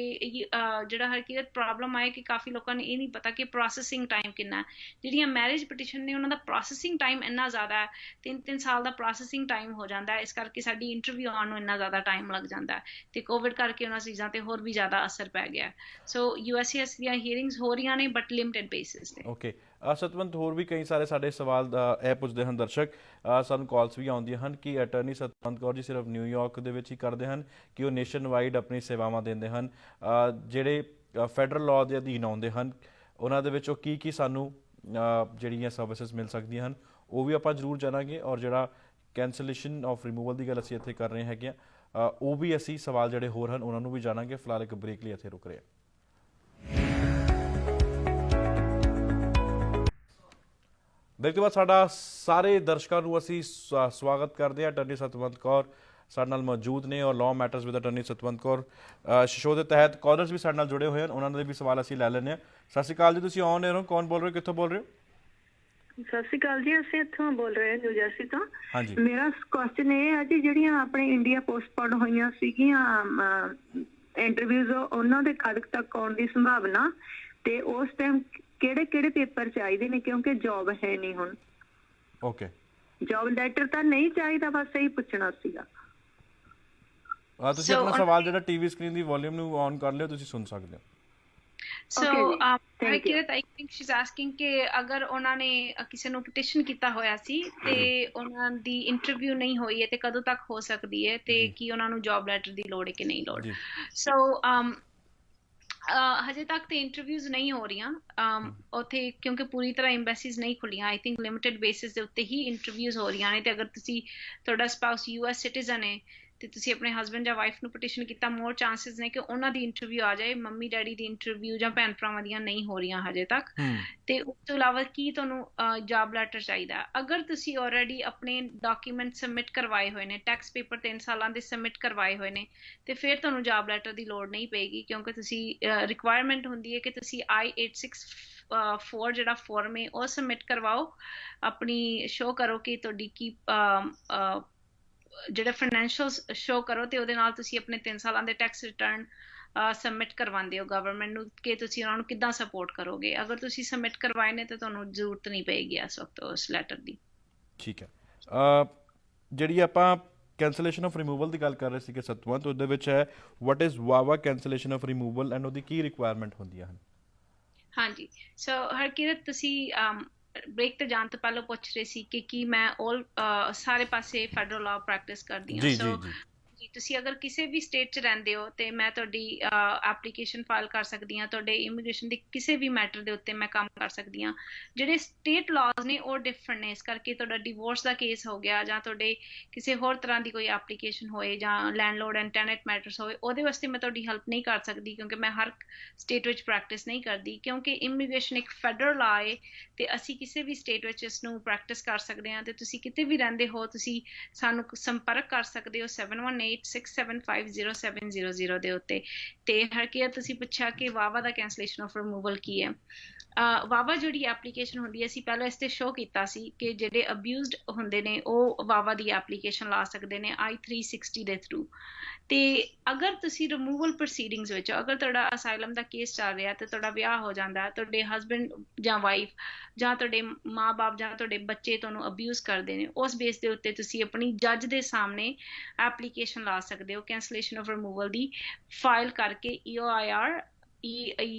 ਜਿਹੜਾ ਹਕੀਕਤ ਪ੍ਰੋਬਲਮ ਆਏ ਕਿ ਕਾਫੀ ਲੋਕਾਂ ਨੂੰ ਇਹ ਨਹੀਂ ਪਤਾ ਕਿ ਪ੍ਰੋਸੈਸਿੰਗ ਟਾਈਮ ਕਿੰਨਾ। ਜਿਹੜੀਆਂ ਮੈਰਿਜ ਪਟੀਸ਼ਨ ਨੇ ਉਹਨਾਂ ਦਾ ਪ੍ਰੋਸੈਸਿੰਗ ਟਾਈਮ ਇੰਨਾ ਜ਼ਿਆਦਾ ਹੈ, 3-3 ਸਾਲ ਦਾ ਪ੍ਰੋਸੈਸਿੰਗ ਟਾਈਮ ਹੋ ਜਾਂਦਾ ਹੈ, ਇਸ ਕਰਕੇ ਸਾਡੀ ਇੰਟਰਵਿਊ ਆਉਣ ਨੂੰ ਇੰਨਾ ਜ਼ਿਆਦਾ ਟਾਈਮ ਲੱਗ ਜਾਂਦਾ। ਤੇ ਕੋਵਿਡ ਕਰਕੇ ਉਹਨਾਂ ਚੀਜ਼ਾਂ ਤੇ ਹੋਰ ਵੀ ਜ਼ਿਆਦਾ ਅਸਰ ਪੈ ਗਿਆ। ਸੋ USCIS ਦੀਆਂ ਹੀਅਰਿੰਗਸ ਹੋ ਰਹੀਆਂ ਨੇ ਬਟ ਲਿਮਿਟਿਡ ਬੇਸਿਸ ਤੇ। ਓਕੇ ਸਤਵੰਤ, ਹੋਰ ਵੀ ਕਈ ਸਾਰੇ ਸਾਡੇ ਸਵਾਲ ਇਹ ਪੁੱਛਦੇ ਹਨ ਦਰਸ਼ਕ, ਸਾਨੂੰ ਕਾਲਸ ਵੀ ਆਉਂਦੀਆਂ ਹਨ ਕਿ ਅਟਰਨੀ ਸਤਵੰਤ ਕੌਰ ਜੀ ਸਿਰਫ ਨਿਊਯਾਰਕ ਦੇ ਵਿੱਚ ਹੀ ਕਰਦੇ ਹਨ ਕਿ ਉਹ ਨੇਸ਼ਨ ਵਾਈਡ ਆਪਣੀ ਸੇਵਾਵਾਂ ਦਿੰਦੇ ਹਨ? ਜਿਹੜੇ ਫੈਡਰਲ ਲਾਅ ਦੇ ਅਧੀਨ ਆਉਂਦੇ ਹਨ ਉਹਨਾਂ ਦੇ ਵਿੱਚ ਉਹ ਕੀ ਸਾਨੂੰ ਜਿਹੜੀਆਂ ਸਰਵਿਸਿਜ਼ ਮਿਲ ਸਕਦੀਆਂ ਹਨ ਉਹ ਵੀ ਆਪਾਂ ਜ਼ਰੂਰ ਜਾਣਾਂਗੇ। ਔਰ ਜਿਹੜਾ ਕੈਂਸਲੇਸ਼ਨ ਆਫ ਰਿਮੂਵਲ ਦੀ ਗੱਲ ਅਸੀਂ ਇੱਥੇ ਕਰ ਰਹੇ ਹੈਗੇ ਆ, ਉਹ ਵੀ ਅਸੀਂ ਸਵਾਲ ਜਿਹੜੇ ਹੋਰ ਹਨ ਉਹਨਾਂ ਨੂੰ ਵੀ ਜਾਣਾਂਗੇ। ਫਿਲਹਾਲ ਇੱਕ ਬ੍ਰੇਕ ਲਈ ਇੱਥੇ ਰੁਕ ਰਹੇ ਹਾਂ। ਬ੍ਰੇਕ ਤੋਂ ਬਾਅਦ ਸਾਡਾ ਸਾਰੇ ਦਰਸ਼ਕਾਂ ਨੂੰ ਅਸੀਂ ਸਵਾਗਤ ਕਰਦੇ ਹਾਂ। ਅਟਰਨੀ ਸਤਵੰਤ ਕੌਰ ਸਾਡੇ ਨਾਲ ਮੌਜੂਦ ਨੇ ਔਰ law matters with attorney Satwant Kaur show ਦੇ ਤਹਿਤ ਕਾਲਰਸ ਵੀ ਸਾਡੇ ਨਾਲ ਜੁੜੇ ਹੋਏ ਹਨ, ਉਹਨਾਂ ਦੇ ਵੀ ਸਵਾਲ ਅਸੀਂ ਲੈ ਲੈਂਦੇ ਹਾਂ। ਸਤਿ ਸ਼੍ਰੀ ਅਕਾਲ ਜੀ, ਤੁਸੀਂ ਆਨ 에ਅਰ ਹੋ, ਕੌਣ ਬੋਲ ਰਹੇ ਹੋ, ਕਿੱਥੋਂ ਬੋਲ ਰਹੇ ਹੋ? ਸਤਿ ਸ਼੍ਰੀ ਅਕਾਲ ਜੀ, ਅਸੀਂ ਇੱਥੋਂ ਬੋਲ ਰਹੇ ਹਾਂ ਨਿਊ ਜਰਸੀ ਤੋਂ। ਹਾਂਜੀ, ਮੇਰਾ ਕੁਐਸਚਨ ਇਹ ਹੈ ਜੀ, ਜਿਹੜੀਆਂ ਆਪਣੇ ਇੰਡੀਆ ਪੋਸਟਪੋਨ ਹੋਈਆਂ ਸੀਗੀਆਂ ਇੰਟਰਵਿਊਜ਼, ਉਹਨਾਂ ਦੇ ਕਦ ਤੱਕ ਆਉਣ ਦੀ ਸੰਭਾਵਨਾ, ਤੇ ਉਸ ਟਾਈਮ ਕਿਹੜੇ ਕਿਹੜੇ ਪੇਪਰ ਚਾਹੀਦੇ ਨੇ ਕਿਉਂਕਿ ਜੌਬ ਹੈ ਨਹੀਂ ਹੁਣ। ਓਕੇ, ਜੌਬ ਲੈਟਰ ਤਾਂ ਨਹੀਂ ਚਾਹੀਦਾ, ਬਸ ਇਹੀ ਪੁੱਛਣਾ ਸੀਗਾ। ਤੁਸੀਂ ਆਪਣਾ ਸਵਾਲ ਜਿਹੜਾ ਟੀਵੀ ਸਕਰੀਨ ਦੀ ਵੋਲਿਊਮ ਨੂੰ ਔਨ ਕਰ ਲਿਓ, ਤੁਸੀਂ ਸੁਣ ਸਕਦੇ ਹੋ। So Harikirat, I think she's asking ਕਿ ਅਗਰ ਉਹਨਾਂ ਨੇ ਕਿਸੇ ਨੂੰ ਪਟੀਸ਼ਨ ਕੀਤਾ ਹੋਇਆ ਸੀ ਤੇ ਉਹਨਾਂ ਦੀ ਇੰਟਰਵਿਊ ਨਹੀਂ ਹੋਈ ਹੈ ਤੇ ਕਦੋਂ ਤੱਕ ਹੋ ਸਕਦੀ ਹੈ, ਤੇ ਕੀ ਉਹਨਾਂ ਨੂੰ ਜੌਬ ਲੈਟਰ ਦੀ ਲੋੜ ਹੈ ਕਿ ਨਹੀਂ ਲੋੜ। ਸੋ ਹਜੇ ਤੱਕ ਤੇ ਇੰਟਰਵਿਊਜ਼ ਨਹੀਂ ਹੋ ਰਹੀਆਂ ਉੱਥੇ ਕਿਉਂਕਿ ਪੂਰੀ ਤਰ੍ਹਾਂ ਐਮਬੈਸੀਜ਼ ਨਹੀਂ ਖੁੱਲੀਆਂ। ਆਈ ਥਿੰਕ ਲਿਮਿਟਿਡ ਬੇਸਿਸ ਦੇ ਉੱਤੇ ਹੀ ਇੰਟਰਵਿਊਜ਼ ਹੋ ਰਹੀਆਂ ਨੇ। ਤੇ ਅਗਰ ਤੁਹਾਡਾ ਸਪਾਊਸ US ਸਿਟੀਜ਼ਨ ਹੈ ਤੇ ਤੁਸੀਂ ਆਪਣੇ ਹਸਬੈਂਡ ਜਾਂ ਵਾਈਫ ਨੂੰ ਪਟੀਸ਼ਨ ਕੀਤਾ, ਮੋਰ ਚਾਂਸਿਸ ਨੇ ਕਿ ਉਹਨਾਂ ਦੀ ਇੰਟਰਵਿਊ ਆ ਜਾਏ। ਮੰਮੀ ਡੈਡੀ ਦੀ ਇੰਟਰਵਿਊ ਜਾਂ ਭੈਣ ਭਰਾਵਾਂ ਦੀਆਂ ਨਹੀਂ ਹੋ ਰਹੀਆਂ ਹਜੇ ਤੱਕ। ਤੇ ਉਸ ਤੋਂ ਇਲਾਵਾ ਕੀ ਤੁਹਾਨੂੰ ਜੌਬ ਲੈਟਰ ਚਾਹੀਦਾ? ਅਗਰ ਤੁਸੀਂ ਆਲਰੇਡੀ ਆਪਣੇ ਡਾਕੂਮੈਂਟ ਸਬਮਿਟ ਕਰਵਾਏ ਹੋਏ ਨੇ, ਟੈਕਸ ਪੇਪਰ 3 ਸਾਲਾਂ ਦੇ ਸਬਮਿਟ ਕਰਵਾਏ ਹੋਏ ਨੇ, ਤੇ ਫਿਰ ਤੁਹਾਨੂੰ ਜੌਬ ਲੈਟਰ ਦੀ ਲੋੜ ਨਹੀਂ ਪਏਗੀ ਕਿਉਂਕਿ ਤੁਸੀਂ ਰਿਕੁਆਇਰਮੈਂਟ ਹੁੰਦੀ ਹੈ ਕਿ ਤੁਸੀਂ I-864 ਜਿਹੜਾ ਫਾਰਮ ਹੈ ਉਹ ਸਬਮਿਟ ਕਰਵਾਓ, ਆਪਣੀ ਸ਼ੋਅ ਕਰੋ ਕਿ ਤੁਹਾਡੀ ਕੀ ਜਿਹੜਾ ਫਾਈਨੈਂਸ਼ੀਅਲ ਸ਼ੋਅ ਕਰੋ, ਤੇ ਉਹਦੇ ਨਾਲ ਤੁਸੀਂ ਆਪਣੇ 3 ਸਾਲਾਂ ਦੇ ਟੈਕਸ ਰਿਟਰਨ ਸਬਮਿਟ ਕਰਵਾਉਂਦੇ ਹੋ ਗਵਰਨਮੈਂਟ ਨੂੰ ਕਿ ਤੁਸੀਂ ਉਹਨਾਂ ਨੂੰ ਕਿੱਦਾਂ ਸਪੋਰਟ ਕਰੋਗੇ। ਅਗਰ ਤੁਸੀਂ ਸਬਮਿਟ ਕਰਵਾਏ ਨੇ ਤਾਂ ਤੁਹਾਨੂੰ ਜ਼ਰੂਰਤ ਨਹੀਂ ਪਏਗੀ ਇਸ ਵਕਤ ਉਸ ਲੈਟਰ ਦੀ। ਠੀਕ ਹੈ। ਜਿਹੜੀ ਆਪਾਂ ਕੈਂਸਲੇਸ਼ਨ ਆਫ ਰਿਮੂਵਲ ਦੀ ਗੱਲ ਕਰ ਰਹੇ ਸੀਗੇ ਸਤਵੰਤ, ਉਹਦੇ ਵਿੱਚ ਹੈ ਵਾਟ ਇਜ਼ ਵਾਵਾ ਕੈਂਸਲੇਸ਼ਨ ਆਫ ਰਿਮੂਵਲ ਐਂਡ ਉਹਦੀ ਕੀ ਰਿਕੁਆਇਰਮੈਂਟ ਹੁੰਦੀਆਂ ਹਨ? ਹਾਂਜੀ, ਸੋ ਹਰਕੀਰਤ ਤੁਸੀਂ ਬ੍ਰੇਕ ਤੇ ਜਾਣ ਤੋਂ ਪਹਿਲਾਂ ਪੁੱਛ ਰਹੇ ਸੀ ਕਿ ਕੀ ਮੈਂ ਸਾਰੇ ਪਾਸੇ ਫੈਡਰਲ ਲਾਅ ਪ੍ਰੈਕਟਿਸ ਕਰਦੀ ਹਾਂ। ਜੀ ਸੋ ਜੀ ਜੀ ਜੀ, ਤੁਸੀਂ ਅਗਰ ਕਿਸੇ ਵੀ ਸਟੇਟ 'ਚ ਰਹਿੰਦੇ ਹੋ ਤੇ ਮੈਂ ਤੁਹਾਡੀ ਐਪਲੀਕੇਸ਼ਨ ਫਾਈਲ ਕਰ ਸਕਦੀ ਹਾਂ, ਤੁਹਾਡੇ ਇਮੀਗ੍ਰੇਸ਼ਨ ਦੇ ਕਿਸੇ ਵੀ ਮੈਟਰ ਦੇ ਉੱਤੇ ਮੈਂ ਕੰਮ ਕਰ ਸਕਦੀ ਹਾਂ। ਜਿਹੜੇ ਸਟੇਟ ਲਾਜ਼ ਨੇ ਉਹ ਡਿਫਰੈਂਟ ਨੇ, ਇਸ ਕਰਕੇ ਤੁਹਾਡਾ ਡਿਵੋਰਸ ਦਾ ਕੇਸ ਹੋ ਗਿਆ ਜਾਂ ਤੁਹਾਡੇ ਕਿਸੇ ਹੋਰ ਤਰ੍ਹਾਂ ਦੀ ਕੋਈ ਐਪਲੀਕੇਸ਼ਨ ਹੋਏ ਜਾਂ ਲੈਂਡਲੋਰਡ ਐਂਡ ਟੈਨੈਂਟ ਮੈਟਰਸ ਹੋਏ, ਉਹਦੇ ਵਾਸਤੇ ਮੈਂ ਤੁਹਾਡੀ ਹੈਲਪ ਨਹੀਂ ਕਰ ਸਕਦੀ ਕਿਉਂਕਿ ਮੈਂ ਹਰ ਸਟੇਟ ਵਿੱਚ ਪ੍ਰੈਕਟਿਸ ਨਹੀਂ ਕਰਦੀ। ਕਿਉਂਕਿ ਇਮੀਗ੍ਰੇਸ਼ਨ ਇੱਕ ਫੈਡਰਲ ਲਾਅ ਹੈ ਤੇ ਅਸੀਂ ਕਿਸੇ ਵੀ ਸਟੇਟ ਵਿੱਚ ਇਸ ਨੂੰ ਪ੍ਰੈਕਟਿਸ ਕਰ ਸਕਦੇ ਹਾਂ। ਤੇ ਤੁਸੀਂ ਕਿਤੇ ਵੀ ਰਹਿੰਦੇ ਹੋ ਤੁਸੀਂ ਸਾਨੂੰ ਸੰਪਰਕ ਕਰ ਸਕਦੇ ਹੋ 7186750700 ਦੇ ਉੱਤੇ। ਤੇ ਹਰਕੀਰਤ ਤੁਸੀਂ ਪੁੱਛਿਆ ਕਿ ਵਾਵਾ ਦਾ ਕੈਂਸਲੇਸ਼ਨ ਆਫ ਰਿਮੂਵਲ ਕੀ ਹੈ। ਵਾਵਾ ਜਿਹੜੀ ਐਪਲੀਕੇਸ਼ਨ ਹੁੰਦੀ ਹੈ, ਅਸੀਂ ਪਹਿਲਾਂ ਇਸ ਤੇ ਸ਼ੋਅ ਕੀਤਾ ਸੀ ਕਿ ਜਿਹੜੇ ਅਬਿਊਜ਼ਡ ਹੁੰਦੇ ਨੇ ਉਹ ਵਾਵਾ ਦੀ ਐਪਲੀਕੇਸ਼ਨ ਲਾ ਸਕਦੇ ਨੇ I-360 ਦੇ ਥਰੂ। ਤੇ ਅਗਰ ਤੁਸੀਂ ਰਿਮੂਵਲ ਪ੍ਰੋਸੀਡਿੰਗਸ ਵਿੱਚ ਅਗਰ ਤੁਹਾਡਾ ਅਸਾਈਲਮ ਦਾ ਕੇਸ ਚੱਲ ਰਿਹਾ ਤੇ ਤੁਹਾਡਾ ਵਿਆਹ ਹੋ ਜਾਂਦਾ, ਤੁਹਾਡੇ ਹਸਬੈਂਡ ਜਾਂ ਵਾਈਫ ਜਾਂ ਤੁਹਾਡੇ ਮਾਂ-ਬਾਪ ਜਾਂ ਤੁਹਾਡੇ ਬੱਚੇ ਤੁਹਾਨੂੰ ਅਬਿਊਜ਼ ਕਰਦੇ ਨੇ, ਉਸ ਬੇਸ ਦੇ ਉੱਤੇ ਤੁਸੀਂ ਆਪਣੀ ਜੱਜ ਦੇ ਸਾਹਮਣੇ ਐਪਲੀਕੇਸ਼ਨ ਲਾ ਸਕਦੇ ਹੋ cancellation of removal the file ਕਰਕੇ EOIR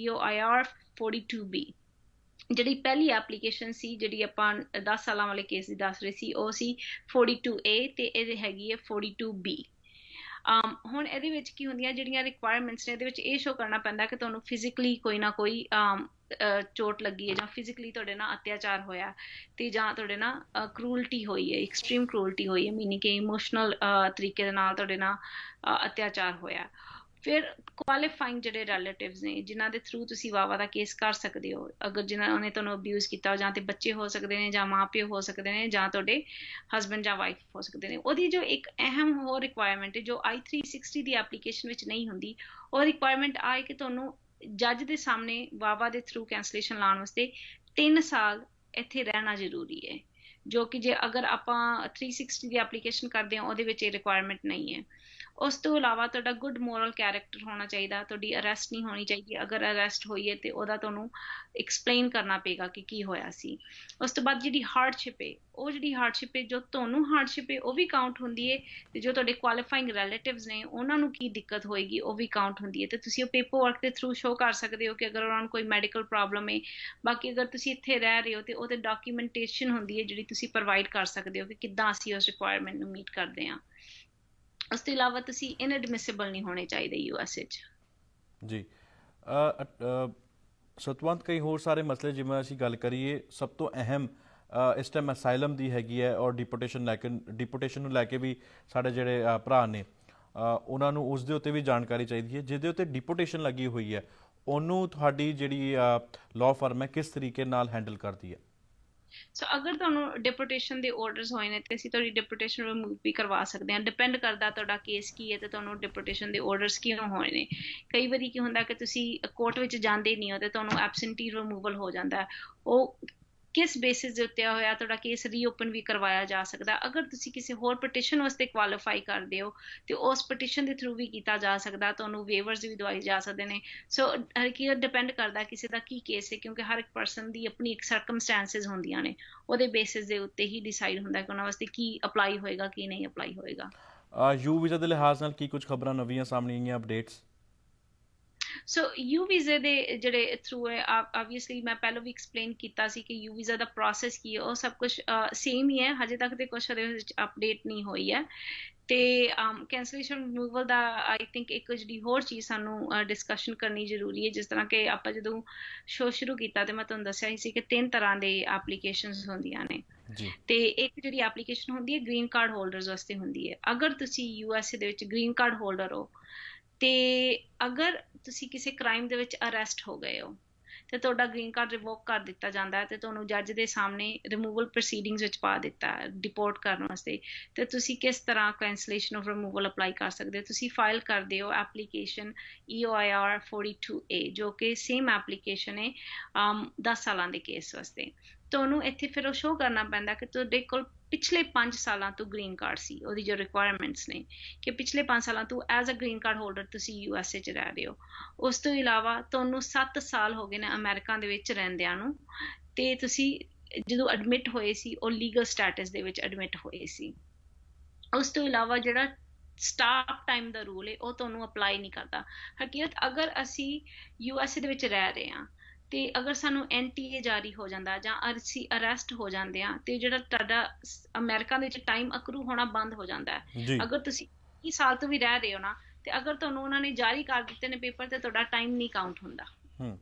42B। ਜਿਹੜੀ ਪਹਿਲੀ ਐਪਲੀਕੇਸ਼ਨ ਸੀ ਜਿਹੜੀ ਆਪਾਂ 10 ਸਾਲਾਂ ਵਾਲੇ ਕੇਸ ਦੀ ਦੱਸ ਰਹੇ ਸੀ ਉਹ ਸੀ 42A ਤੇ ਇਹ ਹੈਗੀ ਹੈ 42B। ਹੁਣ ਇਹਦੇ ਵਿੱਚ ਕੀ ਹੁੰਦੀਆਂ ਜਿਹੜੀਆਂ ਰਿਕੁਆਇਰਮੈਂਟਸ ਨੇ, ਇਹਦੇ ਵਿੱਚ ਇਹ ਸ਼ੋ ਕਰਨਾ ਪੈਂਦਾ ਕਿ ਤੁਹਾਨੂੰ ਫਿਜ਼ੀਕਲੀ ਕੋਈ ਨਾ ਕੋਈ ਚੋਟ ਲੱਗੀ ਹੈ ਜਾਂ ਫਿਜ਼ੀਕਲੀ ਤੁਹਾਡੇ ਨਾਲ ਅਤਿਆਚਾਰ ਹੋਇਆ ਤੇ ਜਾਂ ਤੁਹਾਡੇ ਨਾਲ ਕਰੂਲਟੀ ਹੋਈ ਹੈ, ਐਕਸਟ੍ਰੀਮ ਕਰੂਲਟੀ ਹੋਈ ਹੈ, ਮੀਨਿੰਗ ਕਿ ਇਮੋਸ਼ਨਲ ਤਰੀਕੇ ਦੇ ਨਾਲ ਤੁਹਾਡੇ ਨਾਲ ਅਤਿਆਚਾਰ ਹੋਇਆ। ਫਿਰ ਕੁਆਲੀਫਾਈਂਗ ਜਿਹੜੇ ਰਿਲੇਟਿਵਸ ਨੇ ਜਿਨ੍ਹਾਂ ਦੇ ਥਰੂ ਤੁਸੀਂ ਵਾਵਾ ਦਾ ਕੇਸ ਕਰ ਸਕਦੇ ਹੋ, ਅਗਰ ਜਿਨ੍ਹਾਂ ਨੇ ਤੁਹਾਨੂੰ ਅਬਿਊਜ਼ ਕੀਤਾ ਜਾਂ ਤੇ ਬੱਚੇ ਹੋ ਸਕਦੇ ਨੇ ਜਾਂ ਮਾਂ ਪਿਓ ਹੋ ਸਕਦੇ ਨੇ ਜਾਂ ਤੁਹਾਡੇ ਹਸਬੈਂਡ ਜਾਂ ਵਾਈਫ ਹੋ ਸਕਦੇ ਨੇ। ਉਹਦੀ ਜੋ ਇੱਕ ਅਹਿਮ ਹੋਰ ਰਿਕੁਆਇਰਮੈਂਟ ਹੈ ਜੋ I-360 ਦੀ ਐਪਲੀਕੇਸ਼ਨ ਵਿੱਚ ਨਹੀਂ ਹੁੰਦੀ, ਉਹ ਰਿਕੁਆਇਰਮੈਂਟ ਆਏ ਕਿ ਤੁਹਾਨੂੰ ਜੱਜ ਦੇ ਸਾਹਮਣੇ ਵਾਵਾ ਦੇ ਥਰੂ ਕੈਂਸਲੇਸ਼ਨ ਲਾਉਣ ਵਾਸਤੇ 3 ਸਾਲ ਇੱਥੇ ਰਹਿਣਾ ਜ਼ਰੂਰੀ ਹੈ, ਜੋ ਕਿ ਜੇ ਅਗਰ ਆਪਾਂ 360 ਦੀ ਐਪਲੀਕੇਸ਼ਨ ਕਰਦੇ ਹਾਂ ਉਹਦੇ ਵਿੱਚ ਇਹ ਰਿਕੁਆਇਰਮੈਂਟ ਨਹੀਂ ਹੈ। ਉਸ ਤੋਂ ਇਲਾਵਾ ਤੁਹਾਡਾ ਗੁੱਡ ਮੋਰਲ ਕੈਰੈਕਟਰ ਹੋਣਾ ਚਾਹੀਦਾ, ਤੁਹਾਡੀ ਅਰੈਸਟ ਨਹੀਂ ਹੋਣੀ ਚਾਹੀਦੀ। ਅਗਰ ਅਰੈਸਟ ਹੋਈ ਹੈ ਤੇ ਉਹਦਾ ਤੁਹਾਨੂੰ ਐਕਸਪਲੇਨ ਕਰਨਾ ਪਏਗਾ ਕਿ ਕੀ ਹੋਇਆ ਸੀ। ਉਸ ਤੋਂ ਬਾਅਦ ਜਿਹੜੀ ਹਾਰਡਸ਼ਿਪ ਹੈ, ਉਹ ਜਿਹੜੀ ਹਾਰਡਸ਼ਿਪ ਹੈ ਜੋ ਤੁਹਾਨੂੰ ਹਾਰਡਸ਼ਿਪ ਹੈ ਉਹ ਵੀ ਕਾਊਂਟ ਹੁੰਦੀ ਹੈ ਤੇ ਜੋ ਤੁਹਾਡੇ ਕੁਆਲੀਫਾਈਂਗ ਰਿਲੇਟਿਵਸ ਨੇ ਉਹਨਾਂ ਨੂੰ ਕੀ ਦਿੱਕਤ ਹੋਏਗੀ ਉਹ ਵੀ ਕਾਊਂਟ ਹੁੰਦੀ ਹੈ। ਤੇ ਤੁਸੀਂ ਉਹ ਪੇਪਰ ਵਰਕ ਦੇ ਥਰੂ ਸ਼ੋਅ ਕਰ ਸਕਦੇ ਹੋ ਕਿ ਅਗਰ ਉਹਨਾਂ ਨੂੰ ਕੋਈ ਮੈਡੀਕਲ ਪ੍ਰੋਬਲਮ ਹੈ। ਬਾਕੀ ਅਗਰ ਤੁਸੀਂ ਇੱਥੇ ਰਹਿ ਰਹੇ ਹੋ ਤੇ ਉਹਦੇ ਡਾਕੂਮੈਂਟੇਸ਼ਨ ਹੁੰਦੀ ਹੈ ਜਿਹੜੀ ਤੁਸੀਂ ਪ੍ਰੋਵਾਈਡ ਕਰ ਸਕਦੇ ਹੋ ਕਿ ਕਿੱਦਾਂ ਅਸੀਂ ਉਸ ਰਿਕੁਆਇਰਮੈਂਟ ਨੂੰ ਮੀਟ ਕਰਦੇ ਹਾਂ। ਉਸ ਤੋਂ ਇਲਾਵਾ ਤੁਸੀਂ ਇਨਐਡਮਿਸਿਬਲ ਨਹੀਂ ਹੋਣੇ ਚਾਹੀਦੇ US ਵਿੱਚ। ਜੀ ਸਤਵੰਤ, ਕਈ ਹੋਰ ਸਾਰੇ ਮਸਲੇ ਜਿਵੇਂ ਅਸੀਂ ਗੱਲ ਕਰੀਏ, ਸਭ ਤੋਂ ਅਹਿਮ ਇਸ ਟਾਈਮ ਅਸਾਈਲਮ ਦੀ ਹੈਗੀ ਹੈ ਔਰ ਡਿਪੋਟੇਸ਼ਨ ਨੂੰ ਲੈ ਕੇ ਵੀ ਸਾਡੇ ਜਿਹੜੇ ਭਰਾ ਨੇ ਉਹਨਾਂ ਨੂੰ ਉਸ ਦੇ ਉੱਤੇ ਵੀ ਜਾਣਕਾਰੀ ਚਾਹੀਦੀ ਹੈ। ਜਿਹਦੇ ਉੱਤੇ ਡਿਪੋਟੇਸ਼ਨ ਲੱਗੀ ਹੋਈ ਹੈ ਉਹਨੂੰ ਤੁਹਾਡੀ ਜਿਹੜੀ ਲਾਅ ਫਰਮ ਹੈ ਕਿਸ ਤਰੀਕੇ ਨਾਲ ਹੈਂਡਲ ਕਰਦੀ ਹੈ? ਸੋ ਅਗਰ ਤੁਹਾਨੂੰ ਡਿਪੋਟੇਸ਼ਨ ਦੇ ਆਰਡਰਸ ਹੋਏ ਨੇ ਤੇ ਅਸੀਂ ਤੁਹਾਡੀ ਡਿਪੋਟੇਸ਼ਨ ਰਿਮੂਵ ਵੀ ਕਰਵਾ ਸਕਦੇ ਹਾਂ। ਡਿਪੈਂਡ ਕਰਦਾ ਤੁਹਾਡਾ ਕੇਸ ਕੀ ਹੈ ਤੇ ਤੁਹਾਨੂੰ ਡਿਪੋਟੇਸ਼ਨ ਦੇ ਆਰਡਰਸ ਕਿਉਂ ਹੋਏ ਨੇ। ਕਈ ਵਾਰੀ ਕੀ ਹੁੰਦਾ ਕਿ ਤੁਸੀਂ ਕੋਰਟ ਵਿੱਚ ਜਾਂਦੇ ਨਹੀਂ ਹੋ ਤੇ ਤੁਹਾਨੂੰ ਐਬਸੈਂਟੀ ਰਿਮੂਵਲ ਹੋ ਜਾਂਦਾ, ਉਹ ਕਿਸ ਬੇਸਿਸ ਦੇ ਉੱਤੇ ਹੋਇਆ ਤੁਹਾਡਾ ਕੇਸ ਰੀਓਪਨ ਵੀ ਕਰਵਾਇਆ ਜਾ ਸਕਦਾ। ਅਗਰ ਤੁਸੀਂ ਕਿਸੇ ਹੋਰ ਪਟੀਸ਼ਨ ਵਾਸਤੇ ਕੁਆਲੀਫਾਈ ਕਰਦੇ ਹੋ ਤੇ ਉਸ ਪਟੀਸ਼ਨ ਦੇ ਥਰੂ ਵੀ ਕੀਤਾ ਜਾ ਸਕਦਾ, ਤੁਹਾਨੂੰ ਵੇਵਰਸ ਵੀ ਦਵਾਏ ਜਾ ਸਕਦੇ ਨੇ। ਸੋ ਹਰ ਡਿਪੈਂਡ ਕਰਦਾ ਕਿਸੇ ਦਾ ਕੀ ਕੇਸ ਹੈ ਕਿਉਂਕਿ ਹਰ ਇੱਕ ਪਰਸਨ ਦੀ ਆਪਣੀ ਇੱਕ ਸਰਕਮਸਟੈਂਸਿਸ ਹੁੰਦੀਆਂ ਨੇ, ਉਹਦੇ ਬੇਸਿਸ ਦੇ ਉੱਤੇ ਹੀ ਡਿਸਾਈਡ ਹੁੰਦਾ ਕਿ ਉਹਨਾਂ ਵਾਸਤੇ ਕੀ ਅਪਲਾਈ ਹੋਏਗਾ ਕੀ ਨਹੀਂ ਅਪਲਾਈ ਹੋਏਗਾ। ਯੂ ਵੀਜ਼ਾ ਦੇ ਲਿਹਾਜ਼ ਨਾਲ ਕੀ ਕੁਝ ਖਬਰਾਂ ਨਵੀਆਂ ਸਾਹਮਣੇ ਆਈਆਂ, ਅਪਡੇਟਸ? ਸੋ ਯੂ ਵੀਜ਼ੇ ਦੇ ਜਿਹੜੇ ਥਰੂ ਹੈ, ਆਬਵੀਅਸਲੀ ਮੈਂ ਪਹਿਲਾਂ ਵੀ ਐਕਸਪਲੇਨ ਕੀਤਾ ਸੀ ਕਿ ਯੂ ਵੀਜ਼ਾ ਦਾ ਪ੍ਰੋਸੈਸ ਕੀ ਹੈ, ਉਹ ਸਭ ਕੁਝ ਸੇਮ ਹੀ ਹੈ। ਹਜੇ ਤੱਕ ਤੇ ਕੁਛ ਉਹਦੇ ਵਿੱਚ ਅਪਡੇਟ ਨਹੀਂ ਹੋਈ ਹੈ। ਤੇ cancellation removal the I think ਇੱਕ ਜਿਹੜੀ ਹੋਰ ਚੀਜ਼ ਸਾਨੂੰ ਡਿਸਕਸ਼ਨ ਕਰਨੀ ਜ਼ਰੂਰੀ ਹੈ। ਜਿਸ ਤਰ੍ਹਾਂ ਕਿ ਆਪਾਂ ਜਦੋਂ ਸ਼ੋਅ ਸ਼ੁਰੂ ਕੀਤਾ ਤੇ ਮੈਂ ਤੁਹਾਨੂੰ ਦੱਸਿਆ ਹੀ ਸੀ ਕਿ 3 ਤਰ੍ਹਾਂ ਦੇ ਐਪਲੀਕੇਸ਼ਨਸ ਹੁੰਦੀਆਂ ਨੇ ਤੇ ਇੱਕ ਜਿਹੜੀ ਐਪਲੀਕੇਸ਼ਨ ਹੁੰਦੀ ਹੈ ਗ੍ਰੀਨ ਕਾਰਡ ਹੋਲਡਰਸ ਵਾਸਤੇ ਹੁੰਦੀ ਹੈ। ਅਗਰ ਤੁਸੀਂ USA ਦੇ ਵਿੱਚ ਗ੍ਰੀਨ ਕਾਰਡ ਹੋਲਡਰ ਹੋ ਤੇ ਅਗਰ ਤੁਸੀਂ ਕਿਸੇ ਕ੍ਰਾਈਮ ਦੇ ਵਿੱਚ ਅਰੈਸਟ ਹੋ ਗਏ ਹੋ ਤੇ ਤੁਹਾਡਾ ਗ੍ਰੀਨ ਕਾਰਡ ਰਿਵੋਕ ਕਰ ਦਿੱਤਾ ਜਾਂਦਾ ਹੈ ਤੇ ਤੁਹਾਨੂੰ ਜੱਜ ਦੇ ਸਾਹਮਣੇ ਰਿਮੂਵਲ ਪ੍ਰੋਸੀਡਿੰਗਸ ਵਿੱਚ ਪਾ ਦਿੱਤਾ ਹੈ ਡਿਪੋਰਟ ਕਰਨ ਵਾਸਤੇ, ਤੇ ਤੁਸੀਂ ਕਿਸ ਤਰ੍ਹਾਂ ਕੈਂਸਲੇਸ਼ਨ ਆਫ ਰਿਮੂਵਲ ਅਪਲਾਈ ਕਰ ਸਕਦੇ ਹੋ। ਤੁਸੀਂ ਫਾਈਲ ਕਰਦੇ ਹੋ ਐਪਲੀਕੇਸ਼ਨ EOIR 42A ਜੋ ਕਿ ਸੇਮ ਐਪਲੀਕੇਸ਼ਨ ਹੈ 10 ਸਾਲਾਂ ਦੇ ਕੇਸ ਵਾਸਤੇ। ਤੁਹਾਨੂੰ ਇੱਥੇ ਫਿਰ ਉਹ ਸ਼ੋਅ ਕਰਨਾ ਪੈਂਦਾ ਕਿ ਤੁਹਾਡੇ ਕੋਲ ਪਿਛਲੇ 5 ਸਾਲਾਂ ਤੋਂ ਗ੍ਰੀਨ ਕਾਰਡ ਸੀ, ਉਹਦੀ ਜੋ ਰਿਕੁਆਇਰਮੈਂਟਸ ਨੇ ਕਿ ਪਿਛਲੇ 5 ਸਾਲਾਂ ਤੋਂ as a green card holder ਤੁਸੀਂ USA 'ਚ ਰਹਿ ਰਹੇ ਹੋ। ਉਸ ਤੋਂ ਇਲਾਵਾ ਤੁਹਾਨੂੰ 7 ਸਾਲ ਹੋ ਗਏ ਨੇ ਅਮਰੀਕਾ ਦੇ ਵਿੱਚ ਰਹਿੰਦਿਆਂ ਨੂੰ, ਤੇ ਤੁਸੀਂ ਜਦੋਂ ਐਡਮਿਟ ਹੋਏ ਸੀ ਉਹ ਲੀਗਲ ਸਟੇਟਸ ਦੇ ਵਿੱਚ ਐਡਮਿਟ ਹੋਏ ਸੀ। ਉਸ ਤੋਂ ਇਲਾਵਾ ਜਿਹੜਾ ਸਟਾਪ ਟਾਈਮ ਦਾ ਰੂਲ ਹੈ ਉਹ ਤੁਹਾਨੂੰ ਅਪਲਾਈ ਨਹੀਂ ਕਰਦਾ। ਹਕੀਕਤ ਅਗਰ ਅਸੀਂ USA ਦੇ ਵਿੱਚ ਰਹਿ ਰਹੇ ਹਾਂ ਤੇ ਅਗਰ ਸਾਨੂੰ NTA ਜਾਰੀ ਹੋ ਜਾਂਦਾ ਜਾਂ ਅਸੀਂ ਅਰੈਸਟ ਹੋ ਜਾਂਦੇ ਆ ਤੇ ਜਿਹੜਾ ਤੁਹਾਡਾ ਅਮਰੀਕਾ ਦੇ ਵਿੱਚ ਟਾਈਮ ਅਕਰੂ ਹੋਣਾ ਬੰਦ ਹੋ ਜਾਂਦਾ ਹੈ। ਜੀ ਅਗਰ ਤੁਸੀਂ 20 ਸਾਲ ਤੋਂ ਵੀ ਰਹਿ ਰਹੇ ਹੋ ਨਾ, ਤੇ ਅਗਰ ਤੁਹਾਨੂੰ ਉਹਨਾਂ ਨੇ ਜਾਰੀ ਕਰ ਦਿੱਤੇ ਨੇ ਪੇਪਰ ਤੇ ਤੁਹਾਡਾ ਟਾਈਮ ਨਹੀਂ ਕਾਊਂਟ ਹੁੰਦਾ। ਹੂੰ